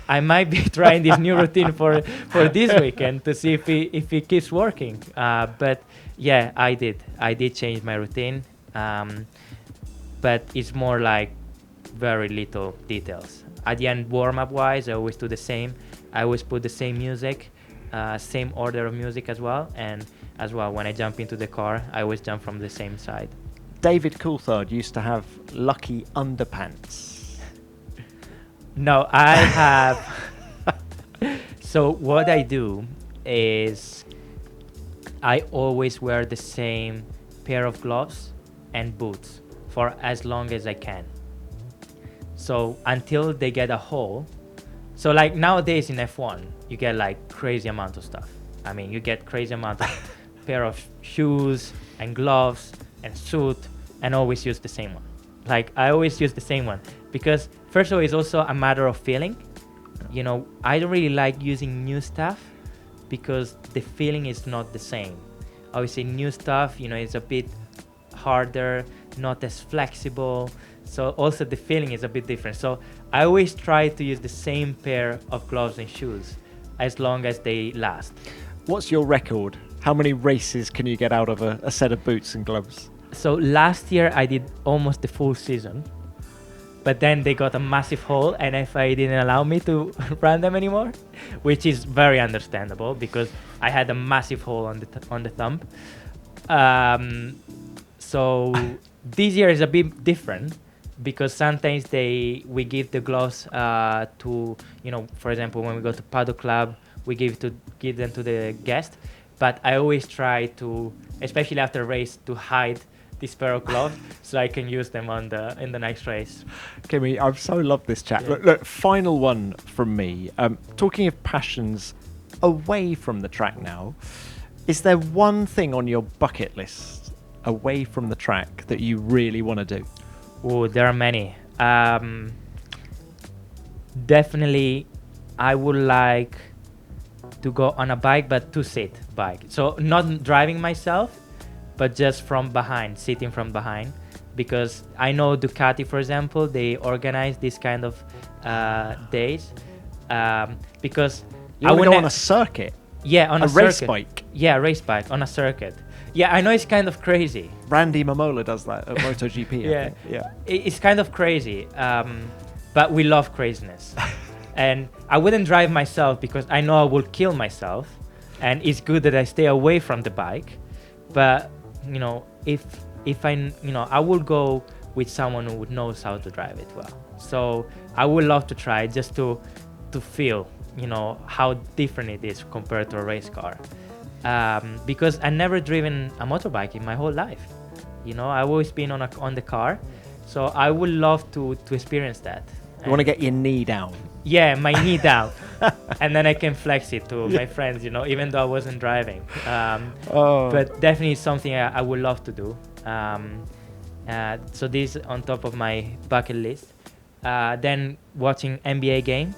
I might be trying this new routine for this weekend to see if it keeps working. But yeah, I did change my routine. But it's more like very little details. At the end, warm-up wise, I always do the same. I always put the same music. same order of music as well, and as well when I jump into the car, I always jump from the same side. David Coulthard used to have lucky underpants. No, I have. So what I do is I always wear the same pair of gloves and boots for as long as I can. So until they get a hole. So like nowadays in F1, you get like crazy amount of stuff. I mean, you get crazy amount of pair of shoes and gloves and suit, and always use the same one. Like I always use the same one because first of all, it's also a matter of feeling. You know, I don't really like using new stuff because the feeling is not the same. Obviously, new stuff, you know, it's a bit harder, not as flexible. So also the feeling is a bit different. So I always try to use the same pair of gloves and shoes as long as they last. What's your record? How many races can you get out of a set of boots and gloves? So last year I did almost the full season, but then they got a massive hole, and FIA didn't allow me to run them anymore, which is very understandable because I had a massive hole on the thumb. So this year is a bit different because sometimes we give the gloves to, you know, for example, when we go to Paddock Club, we give them to the guest. But I always try to, especially after a race, to hide this pair of gloves so I can use them in the next race. Kimi, I've so loved this chat. Yeah. Look, final one from me. Talking of passions away from the track now, is there one thing on your bucket list away from the track that you really want to do? Oh, there are many. Definitely, I would like to go on a bike, but two-seat bike. So not driving myself, but just from behind, sitting from behind. Because I know Ducati, for example, they organize this kind of days. Because You want to go on a circuit? Yeah, on a race circuit. bike? Yeah, race bike on a circuit. Yeah, I know it's kind of crazy. Randy Mamola does that at MotoGP. I Yeah. think. Yeah. It's kind of crazy, but we love craziness. And I wouldn't drive myself because I know I will kill myself, and it's good that I stay away from the bike. But you know, if I will go with someone who knows how to drive it well. So I would love to try just to feel, you know, how different it is compared to a race car. Because I never driven a motorbike in my whole life. You know, I've always been on the car. So I would love to experience that. You want to get your knee down? Yeah, my knee down. And then I can flex it to my friends, you know, even though I wasn't driving. But definitely something I would love to do. So this on top of my bucket list. Then watching NBA game,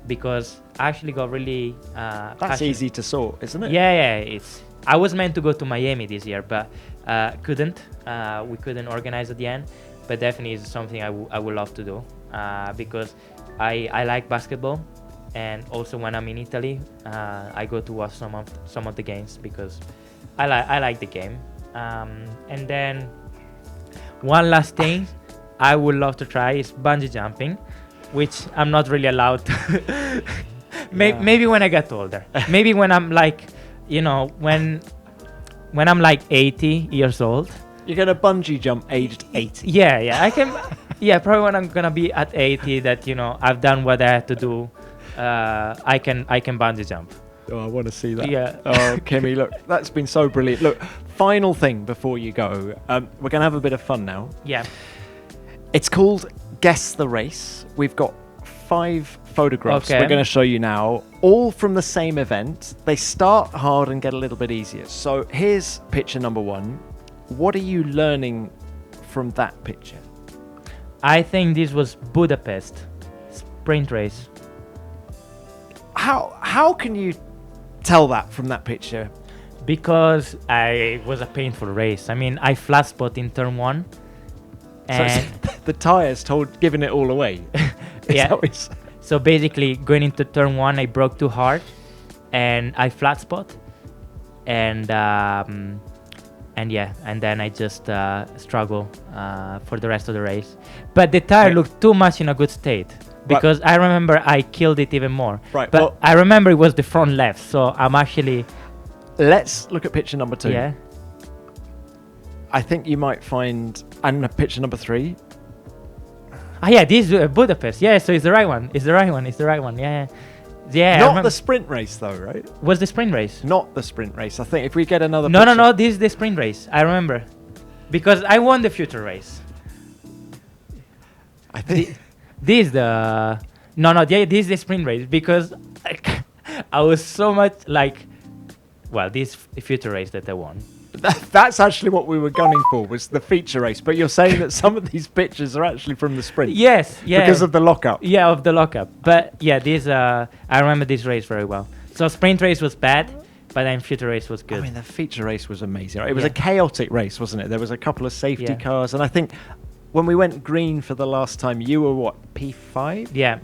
because I actually got really That's passionate. easy to sort, isn't it? Yeah. I was meant to go to Miami this year, but couldn't. We couldn't organize at the end. But definitely is something I would love to do because I like basketball, and also when I'm in Italy, I go to watch some of the games because I like the game. And then one last thing I would love to try is bungee jumping, which I'm not really allowed to. Maybe when I get older. Maybe when I'm like, you know, when I'm like 80 years old. You're going to bungee jump aged 80. Yeah, I can. Yeah, probably when I'm gonna be at 80, that, you know, I've done what I had to do. I can bungee jump. Oh, I want to see that. Yeah. Oh, Kimi, look, that's been so brilliant. Look, final thing before you go. We're going to have a bit of fun now. Yeah. It's called Guess the Race. We've got 5 photographs Okay. we're going to show you now, all from the same event. They start hard and get a little bit easier. So here's picture number 1. What are you learning from that picture? I think this was Budapest sprint race. How can you tell that from that picture? Because it was a painful race. I mean, I flat spot in turn 1. So And the tyres giving it all away. Is Yeah. that what it's- so basically going into turn 1, I broke too hard and I flat spot. And then I just struggle for the rest of the race. But the tire looked too much in a good state. because I remember I killed it even more. Right, But well- I remember it was the front left, so I'm actually Let's look at picture number 2. yeah. I think you might find, and picture number 3. Yeah, this is Budapest. Yeah, so it's the right one. It's the right one. It's the right one. Yeah. Yeah. I Not remember. the sprint race though, right? Was the sprint race? Not the sprint race. I think if we get another No, picture. no, no. This is the sprint race. I remember, because I won the future race. I think This is the no. Yeah, this is the sprint race because I was so much like, well, this future race that I won. that's actually what we were gunning for, was the feature race. But you're saying that some of these pictures are actually from the sprint. Yes, yeah. Because of the lockup. Yeah, of the lockup. But yeah, this I remember this race very well. So sprint race was bad, but then future race was good. I mean, the feature race was amazing. It was Yeah. a chaotic race, wasn't it? There was a couple of safety Yeah. cars, and I think when we went green for the last time, you were what, P5, yeah,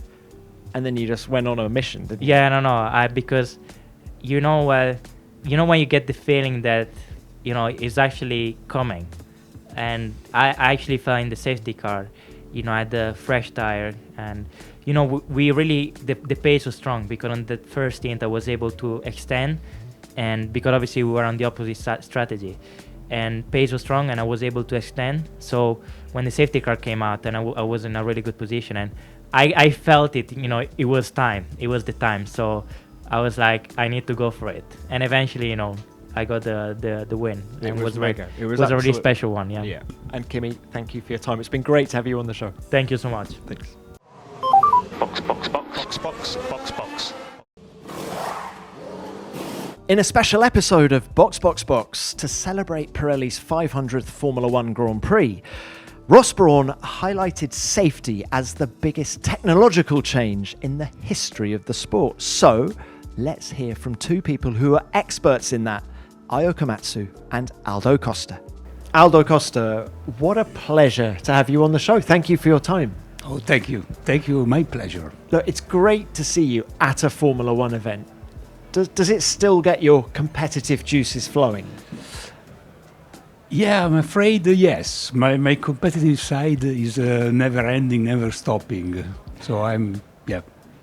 and then you just went on a mission, didn't you? yeah. No. Because you know when you get the feeling that it's actually coming, and I actually fell in the safety car. I had the fresh tire, and we really the pace was strong because on the first stint I was able to extend, and because obviously we were on the opposite strategy, and pace was strong and I was able to extend. So when the safety car came out, and I was in a really good position, and I felt it. It was time. It was the time. So I was like, I need to go for it, and eventually, I got the win. It And was very- mega. It was was a really absolute- special one. Yeah. Yeah. And Kimi, thank you for your time. It's been great to have you on the show. Thank you so much. Thanks. Box, box, box, box, box, box, box. In a special episode of Box Box Box to celebrate Pirelli's 500th Formula One Grand Prix, Ross Brawn highlighted safety as the biggest technological change in the history of the sport. So let's hear from two people who are experts in that, Ayao Komatsu and Aldo Costa. Aldo Costa, what a pleasure to have you on the show. Thank you for your time. Oh, thank you. Thank you. My pleasure. Look, it's great to see you at a Formula One event. Does it still get your competitive juices flowing? Yeah, I'm afraid yes. My competitive side is never ending, never stopping. So I'm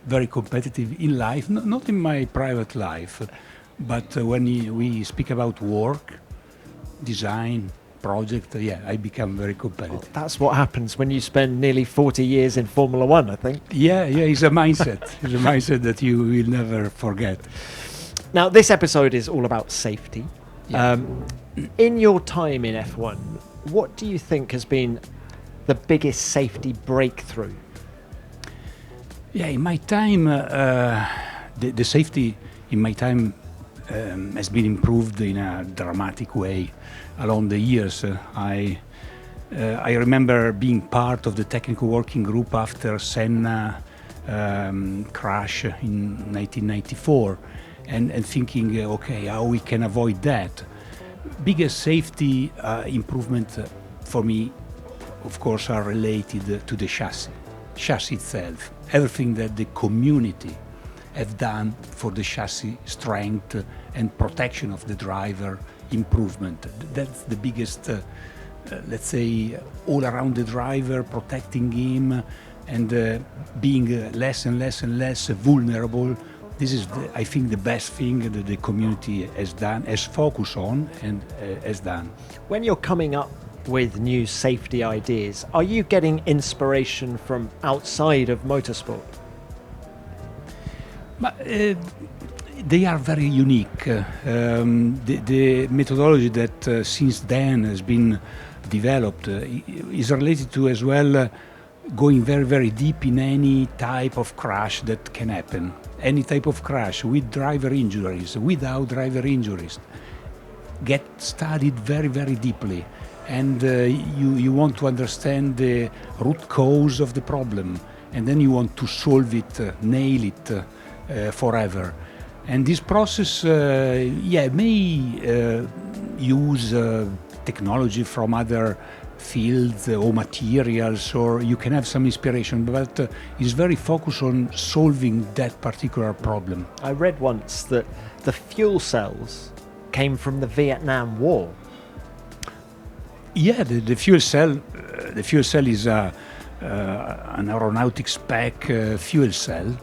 very competitive in life, not in my private life, but when we speak about work, design, project, I become very competitive. That's what happens when you spend nearly 40 years in Formula One, I think. Yeah, it's a mindset. It's a mindset that you will never forget. Now, this episode is all about safety. Yeah. In your time in F1, what do you think has been the biggest safety breakthrough? Yeah, in my time, the safety in my time has been improved in a dramatic way along the years. I remember being part of the technical working group after Senna crash in 1994 and thinking, okay, how we can avoid that. Biggest safety improvement for me, of course, are related to the chassis itself. Everything that the community have done for the chassis strength and protection of the driver improvement. That's the biggest, let's say, all around the driver, protecting him and being less and less and less vulnerable. This is, I think, the best thing that the community has done, has focused on and has done. When you're coming up with new safety ideas, are you getting inspiration from outside of motorsport? But they are very unique. The methodology that since then has been developed is related to as well going very, very deep in any type of crash that can happen. Any type of crash with driver injuries, without driver injuries, get studied very, very deeply. And you want to understand the root cause of the problem, and then you want to solve it, nail it forever. And this process, may use technology from other fields or materials, or you can have some inspiration, but it's very focused on solving that particular problem. I read once that the fuel cells came from the Vietnam War. Yeah, the fuel cell is a an aeronautic spec fuel cell,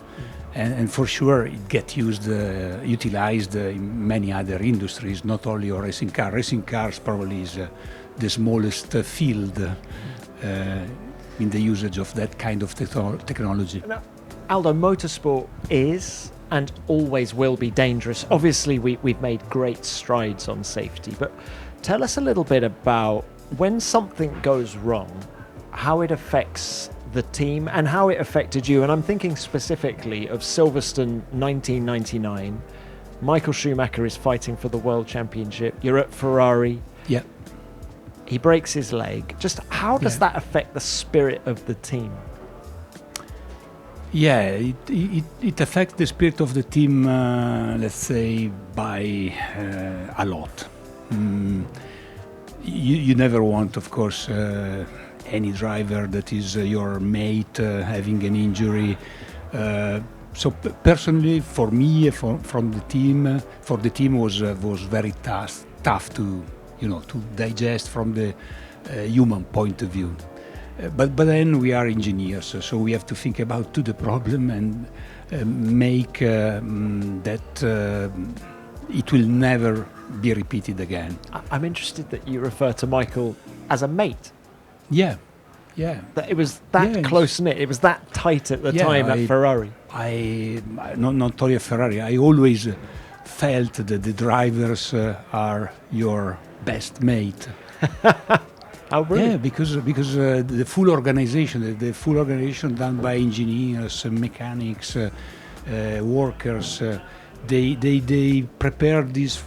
and for sure it gets utilized in many other industries, not only on racing car. Racing cars probably is the smallest field in the usage of that kind of technology. Now, Aldo, motorsport is and always will be dangerous. Obviously, we've made great strides on safety, but tell us a little bit about when something goes wrong, how it affects the team and how it affected you. And I'm thinking specifically of Silverstone 1999. Michael Schumacher is fighting for the World Championship. You're at Ferrari. Yeah. He breaks his leg. Just how does that affect the spirit of the team? Yeah, it affects the spirit of the team, let's say, by a lot. You never want, of course, any driver that is your mate having an injury. So personally, for me, from the team, for the team was very tough to digest from the human point of view. But then we are engineers, so we have to think about the problem and make that it will never be repeated again. I'm interested that you refer to Michael as a mate. Yeah. That it was that close-knit, it was that tight at the time at Ferrari. Not only at Ferrari, I always felt that the drivers are your best mate. How brilliant. Yeah, because the full organization done by engineers, mechanics, workers, they prepare this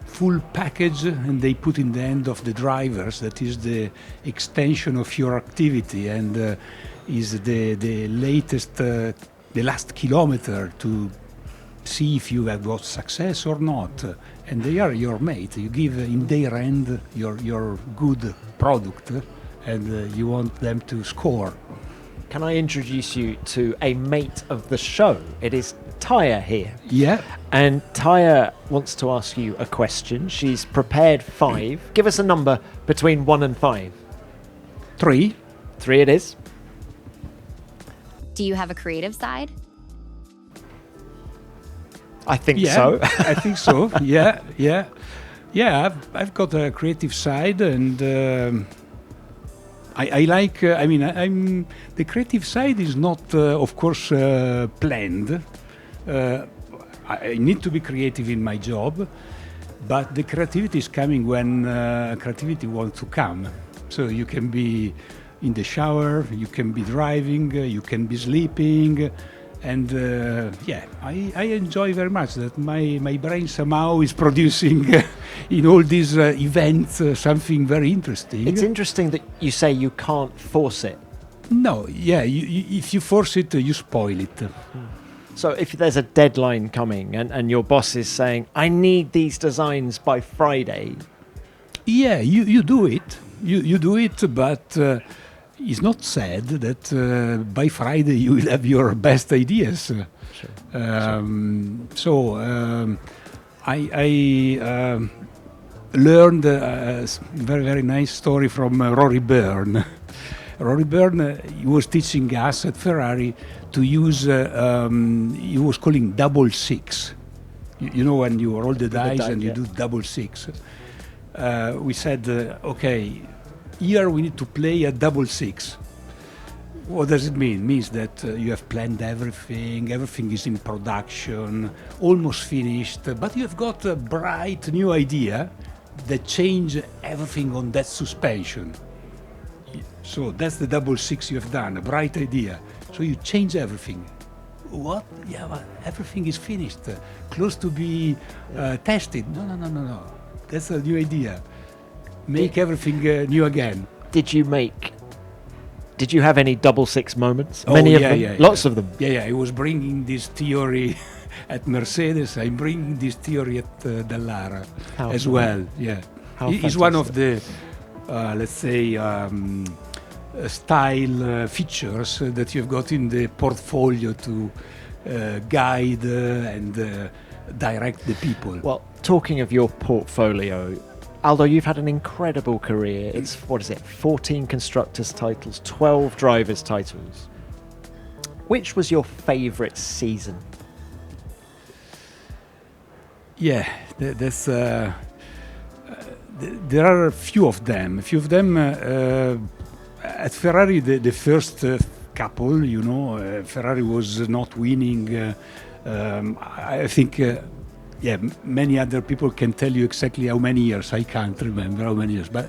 full package and they put in the hand of the drivers. That is the extension of your activity and is the latest, the last kilometer to see if you have got success or not. And they are your mate. You give in their hand your good product and you want them to score. Can I introduce you to a mate of the show? It is Taya here. Yeah. And Taya wants to ask you a question. She's prepared 5. Give us a number between 1 and 5. 3. 3 it is. Do you have a creative side? I think so. I think so. Yeah. I've got a creative side, and I like. I'm the creative side is not, of course, planned. I need to be creative in my job, but the creativity is coming when creativity wants to come. So you can be in the shower, you can be driving, you can be sleeping. And I enjoy very much that my brain somehow is producing in all these events something very interesting. It's interesting that you say you can't force it. No, if you force it, you spoil it. So if there's a deadline coming and your boss is saying, I need these designs by Friday. Yeah, you do it. You do it, but it's not said that by Friday you will have your best ideas. I learned a very, very nice story from Rory Byrne. Rory Byrne, he was teaching us at Ferrari to use, he was calling double six. You know when you roll the dice and you do double six. We said, okay, here we need to play a double six. What does it mean? It means that you have planned everything is in production, almost finished, but you have got a bright new idea that change everything on that suspension. So that's the double six you have done, a bright idea. So you change everything. What? Yeah, but everything is finished, close to be tested. No. That's a new idea. Make everything new again. Did you have any double six moments? Oh, Many of them? Lots of them? Yeah. I was bringing this theory at Mercedes. I'm bringing this theory at Dallara as well. Yeah. It's one of the, let's say, style features that you've got in the portfolio to guide and direct the people. Well, talking of your portfolio, Aldo, you've had an incredible career. It's, 14 constructors titles, 12 drivers titles. Which was your favourite season? Yeah, there are a few of them. At Ferrari, the first couple, Ferrari was not winning. I think, many other people can tell you exactly how many years. I can't remember how many years, but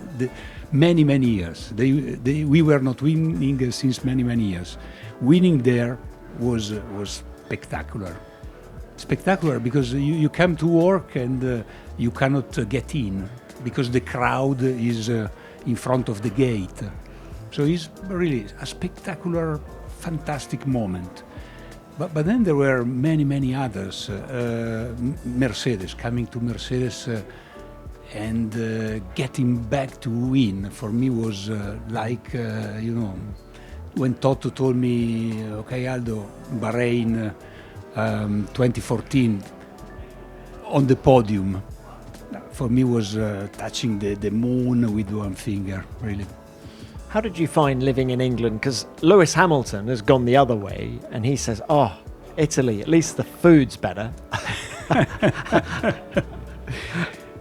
many years. We were not winning since many years. Winning there was spectacular. Spectacular because you come to work and you cannot get in because the crowd is in front of the gate. So it's really a spectacular, fantastic moment. But then there were many others. Mercedes, coming to Mercedes and getting back to win for me was when Toto told me, okay, Aldo, Bahrain 2014 on the podium, for me was touching the moon with one finger, really. How did you find living in England? Because Lewis Hamilton has gone the other way and he says, oh, Italy, at least the food's better.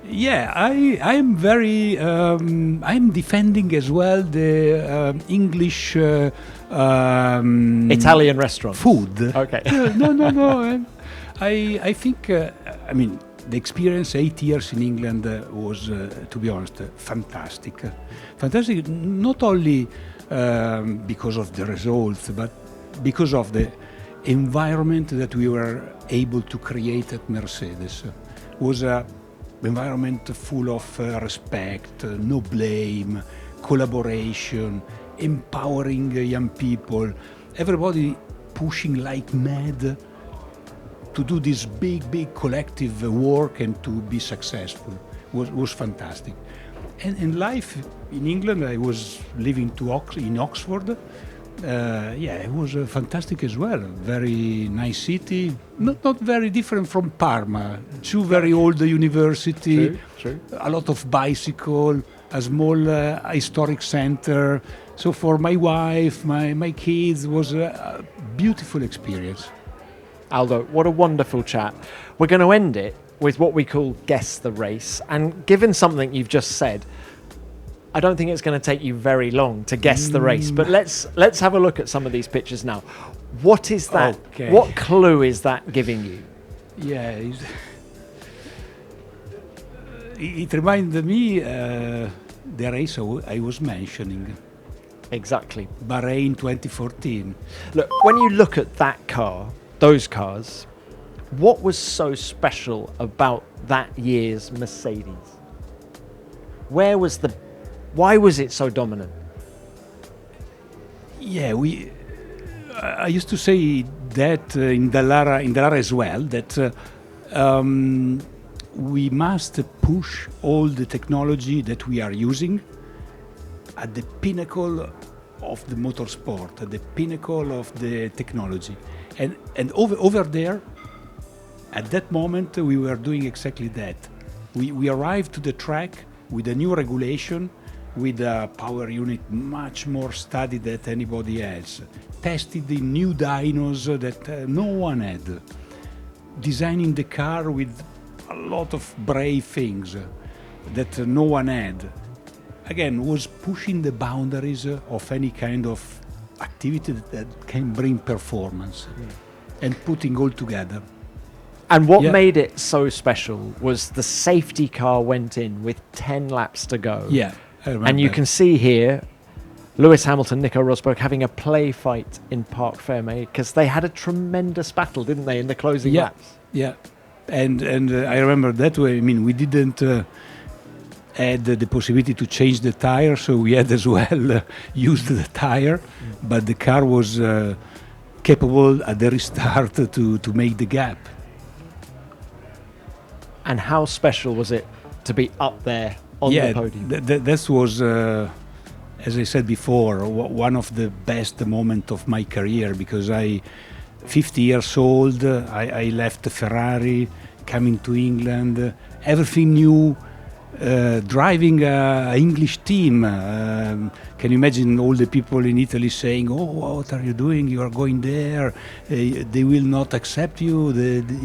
Yeah, I'm very, I'm defending as well the English Italian restaurant food. Okay. No. I think, the experience 8 years in England was, to be honest, fantastic. Fantastic, not only because of the results, but because of the environment that we were able to create at Mercedes. It was an environment full of respect, no blame, collaboration, empowering young people, everybody pushing like mad to do this big collective work and to be successful was fantastic. And in life in England, I was living in Oxford. It was fantastic as well. Very nice city, not very different from Parma. Two very old university, True. A lot of bicycle, a small historic center. So for my wife, my kids, was a beautiful experience. Aldo, what a wonderful chat. We're going to end it with what we call Guess the Race. And given something you've just said, I don't think it's going to take you very long to guess the race. But let's have a look at some of these pictures now. What is that? Okay. What clue is that giving you? Yeah, it reminded me the race I was mentioning. Exactly. Bahrain 2014. Look, when you look at that car, those cars, what was so special about that year's Mercedes? Why was it so dominant? Yeah, I used to say that in Dallara as well, that we must push all the technology that we are using at the pinnacle of the motorsport, at the pinnacle of the technology. And over there, at that moment, we were doing exactly that. We arrived to the track with a new regulation, with a power unit much more studied than anybody else, tested the new dynos that no one had, designing the car with a lot of brave things that no one had. Again, was pushing the boundaries of any kind of activity that can bring performance and putting all together. And what made it so special was the safety car went in with 10 laps to go. Yeah, I remember. And you can see here Lewis Hamilton, Nico Rosberg having a play fight in Parc Fermé because they had a tremendous battle, didn't they, in the closing laps? Yeah, and I remember that way. I mean, we didn't had the possibility to change the tire, so we had as well used the tire, but the car was capable at the restart to make the gap. And how special was it to be up there on the podium? That was, as I said before, one of the best moments of my career, because 50 years old, I left Ferrari, coming to England, everything new, driving an English team. Can you imagine all the people in Italy saying, "Oh, what are you doing? You are going there. They will not accept you.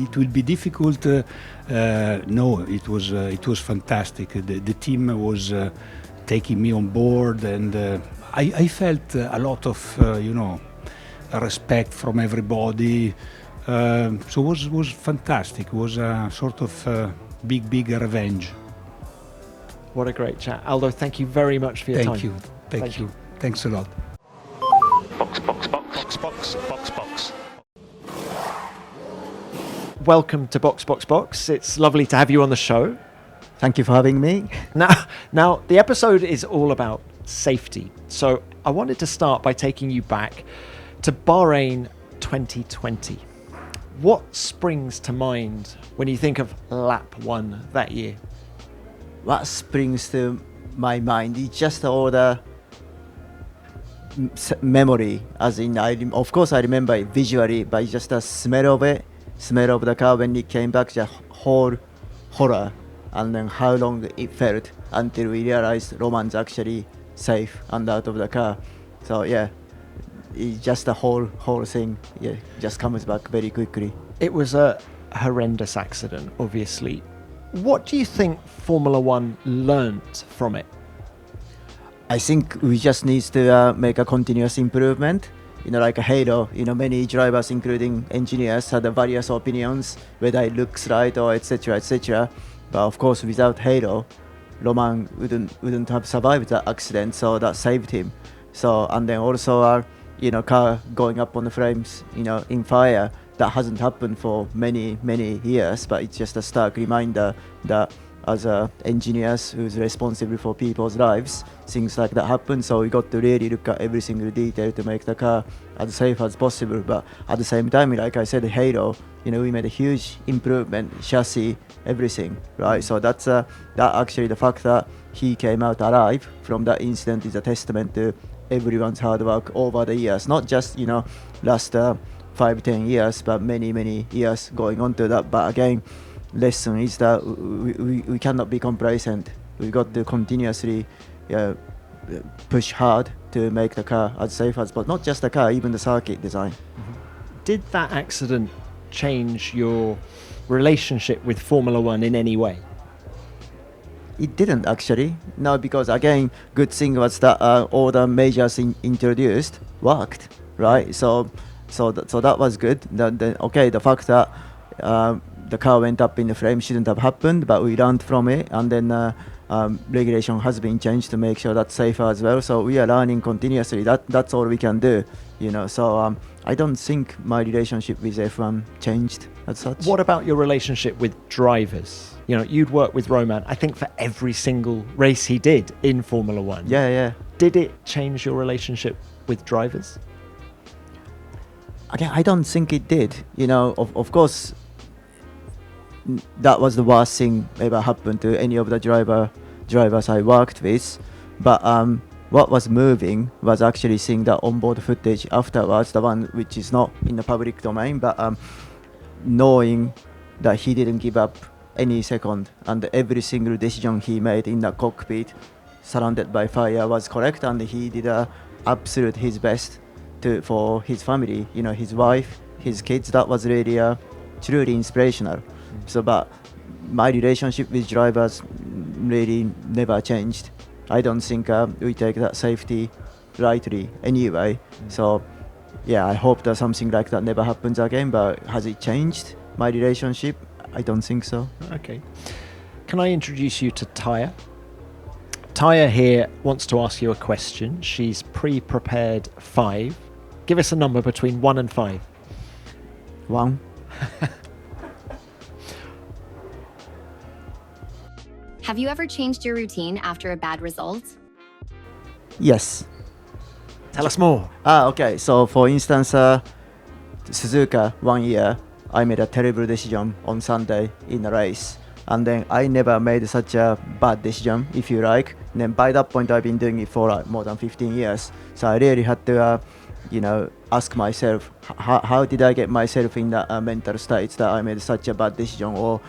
It will be difficult." No, it was fantastic. The team was taking me on board, and I felt a lot of respect from everybody. So it was fantastic. It was a sort of big revenge. What a great chat. Aldo, thank you very much for your time. Thank you. Thanks a lot. Box, box, box, box, box, box, box. Welcome to Box Box Box. It's lovely to have you on the show. Thank you for having me. Now the episode is all about safety. So I wanted to start by taking you back to Bahrain 2020. What springs to mind when you think of lap 1 that year? What springs to my mind is just all the memory, as in of course I remember it visually, but just the smell of the car when it came back, the whole horror, and then how long it felt until we realized Roman's actually safe and out of the car. So yeah, it's just the whole thing just comes back very quickly. It was a horrendous accident, obviously. What do you think Formula One learnt from it? I think we just need to make a continuous improvement. Like a Halo, many drivers, including engineers, had various opinions, whether it looks right or etc., etc. But of course, without Halo, Roman wouldn't have survived that accident, so that saved him. So, and then also car going up on the frames, in fire. That hasn't happened for many years, but it's just a stark reminder that as engineers who's responsible for people's lives, things like that happen. So we got to really look at every single detail to make the car as safe as possible. But at the same time, like I said, Halo, we made a huge improvement, chassis, everything, right? So that's that actually the fact that he came out alive from that incident is a testament to everyone's hard work over the years, not just last 5-10 years, but many years going on to that. But again, lesson is that we cannot be complacent. We got to continuously push hard to make the car as safe as possible. Not just the car, even the circuit design. Did that accident change your relationship with Formula One in any way? It didn't actually. No, because again, good thing was that all the measures introduced worked, right? So that was good. The fact that the car went up in the frame shouldn't have happened, but we learned from it, and then regulation has been changed to make sure that's safer as well. So we are learning continuously. That's all we can do, So I don't think my relationship with F1 changed as such. What about your relationship with drivers? You'd work with Roman, I think, for every single race he did in Formula One. Yeah. Did it change your relationship with drivers? Again, I don't think it did. Of course, that was the worst thing ever happened to any of the drivers I worked with. But what was moving was actually seeing the onboard footage afterwards, the one which is not in the public domain, but knowing that he didn't give up any second, and every single decision he made in the cockpit surrounded by fire was correct, and he did absolute his best for his family, his wife, his kids. That was really truly inspirational. So, but my relationship with drivers really never changed. I don't think we take that safety lightly anyway. So, yeah, I hope that something like that never happens again. But has it changed my relationship? I don't think so. Okay. Can I introduce you to Taya? Taya here wants to ask you a question. She's pre-prepared 5. Give us a number between 1 and 5. 1. Have you ever changed your routine after a bad result? Yes. Tell us more. Okay. So, for instance, Suzuka, 1 year, I made a terrible decision on Sunday in a race. And then I never made such a bad decision, if you like. And then by that point, I've been doing it for more than 15 years. So I really had to, ask myself, how did I get myself in that mental state that I made such a bad decision, or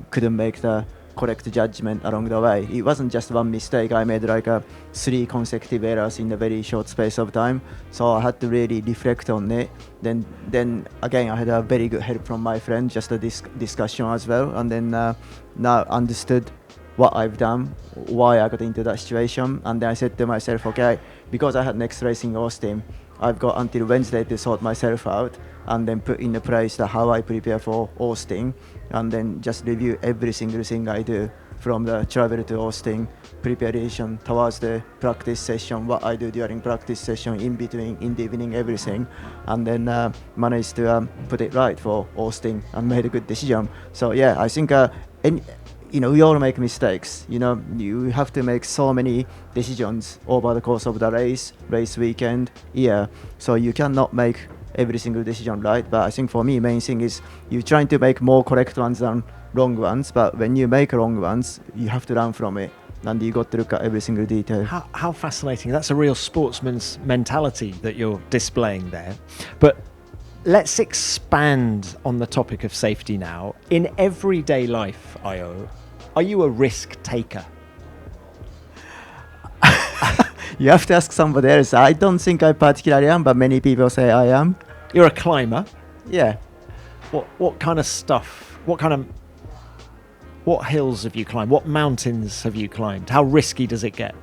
couldn't make the correct judgment along the way. It wasn't just one mistake. I made like 3 consecutive errors in a very short space of time. So I had to really reflect on it. Then again, I had a very good help from my friend, just a discussion as well. And then now understood what I've done, why I got into that situation. And then I said to myself, okay, because I had next race in Austin, I've got until Wednesday to sort myself out and then put in the place how I prepare for Austin, and then just review every single thing I do from the travel to Austin, preparation towards the practice session, what I do during practice session, in between, in the evening, everything, and then managed to put it right for Austin and made a good decision. So yeah, I think we all make mistakes. You have to make so many decisions over the course of the race weekend, year. So you cannot make every single decision right. But I think for me, main thing is you're trying to make more correct ones than wrong ones. But when you make wrong ones, you have to learn from it. And you got to look at every single detail. How fascinating. That's a real sportsman's mentality that you're displaying there. But let's expand on the topic of safety now. In everyday life, Ayao, are you a risk taker? You have to ask somebody else. I don't think I particularly am, but many people say I am. You're a climber. Yeah. What kind of stuff? What hills have you climbed? What mountains have you climbed? How risky does it get?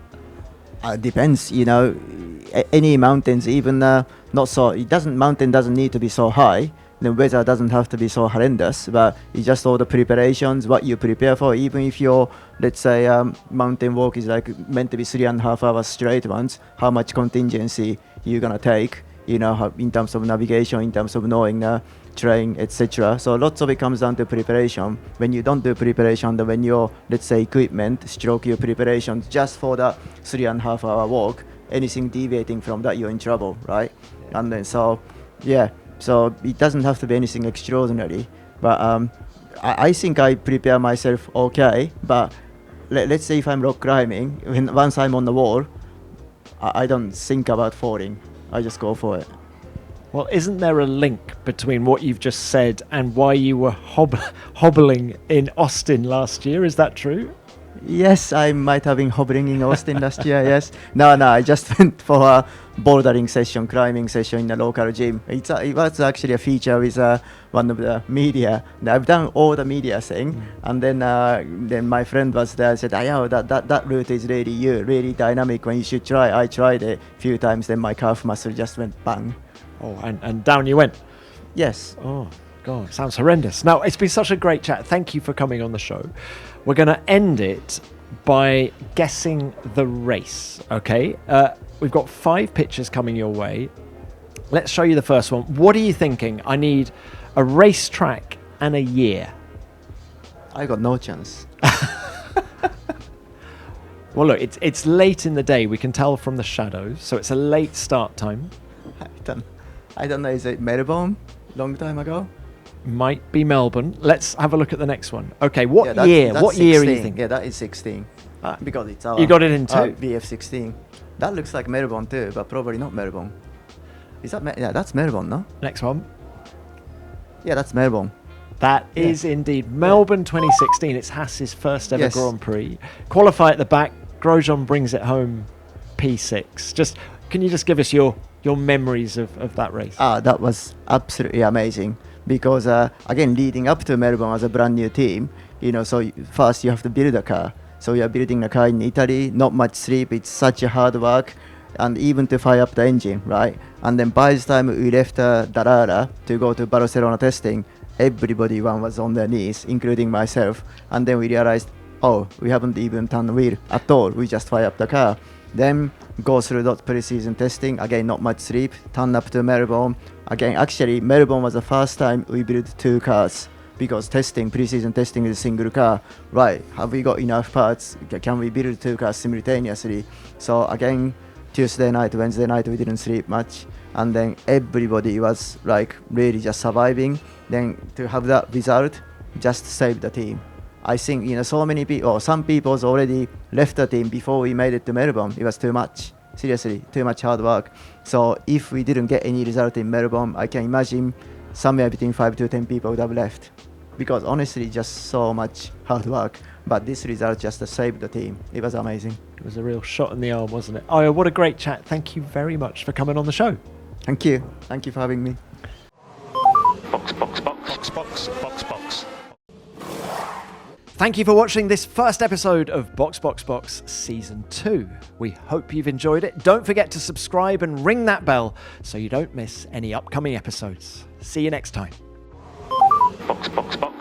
Depends. Any mountains, even not so. Mountain doesn't need to be so high. The weather doesn't have to be so horrendous, but it's just all the preparations, what you prepare for. Even if your, let's say, mountain walk is like meant to be 3.5 hours straight ones, how much contingency you're gonna take, in terms of navigation, in terms of knowing the terrain, etc. So lots of it comes down to preparation. When you don't do preparation, then when your, let's say, equipment stroke your preparations just for that 3.5 hour walk, anything deviating from that, you're in trouble, right? Yeah. And then so it doesn't have to be anything extraordinary, but I think I prepare myself okay. But let's say if I'm rock climbing, once I'm on the wall, I don't think about falling. I just go for it. Well, isn't there a link between what you've just said and why you were hobbling in Austin last year? Is that true? Yes, I might have been hobbling in Austin last year, yes. No, I just went for a bouldering session, climbing session in the local gym. It was actually a feature with one of the media. I've done all the media thing, and then my friend was there and said, Ayao, that route is really dynamic when you should try. I tried it a few times, then my calf muscle just went bang. Oh, and down you went? Yes. Oh, God, sounds horrendous. Now, it's been such a great chat. Thank you for coming on the show. We're going to end it by guessing the race, okay? We've got 5 pictures coming your way. Let's show you the first one. What are you thinking? I need a racetrack and a year. I got no chance. Well, look, it's late in the day. We can tell from the shadows, so it's a late start time. I don't know, is it Melbourne? Long time ago? Might be Melbourne. Let's have a look at the next one. Okay, what year? That's What 16. year are you thinking? Yeah, that is 16. Because it's our... You got it in two? VF16. That looks like Melbourne too, but probably not Melbourne. Is that... yeah, that's Melbourne, no? Next one. Yeah, that's Melbourne. That is indeed Melbourne 2016. It's Haas's first ever Grand Prix. Qualify at the back. Grosjean brings it home P6. Can you just give us your memories of that race? That was absolutely amazing. Because again, leading up to Melbourne as a brand new team, so first you have to build a car. So you are building a car in Italy, not much sleep, it's such a hard work, and even to fire up the engine, right? And then by the time we left Dallara to go to Barcelona testing, everyone was on their knees, including myself. And then we realized, we haven't even turned the wheel at all, we just fire up the car. Then go through that pre-season testing, again not much sleep, turn up to Melbourne. Again, actually Melbourne was the first time we built 2 cars, because pre-season testing is a single car. Right, have we got enough parts? Can we build 2 cars simultaneously? So again, Tuesday night, Wednesday night, we didn't sleep much. And then everybody was like really just surviving. Then to have that result, just saved the team. I think, so many people, some people already left the team before we made it to Melbourne. It was too much. Seriously, too much hard work. So if we didn't get any result in Melbourne, I can imagine somewhere between 5 to 10 people would have left. because honestly, just so much hard work. But this result just saved the team. It was amazing. It was a real shot in the arm, wasn't it? Ayao, what a great chat. Thank you very much for coming on the show. Thank you. Thank you for having me. Box, box, box, box, box, box, box. Thank you for watching this first episode of Box Box Box Season 2. We hope you've enjoyed it. Don't forget to subscribe and ring that bell so you don't miss any upcoming episodes. See you next time. Box, box, box.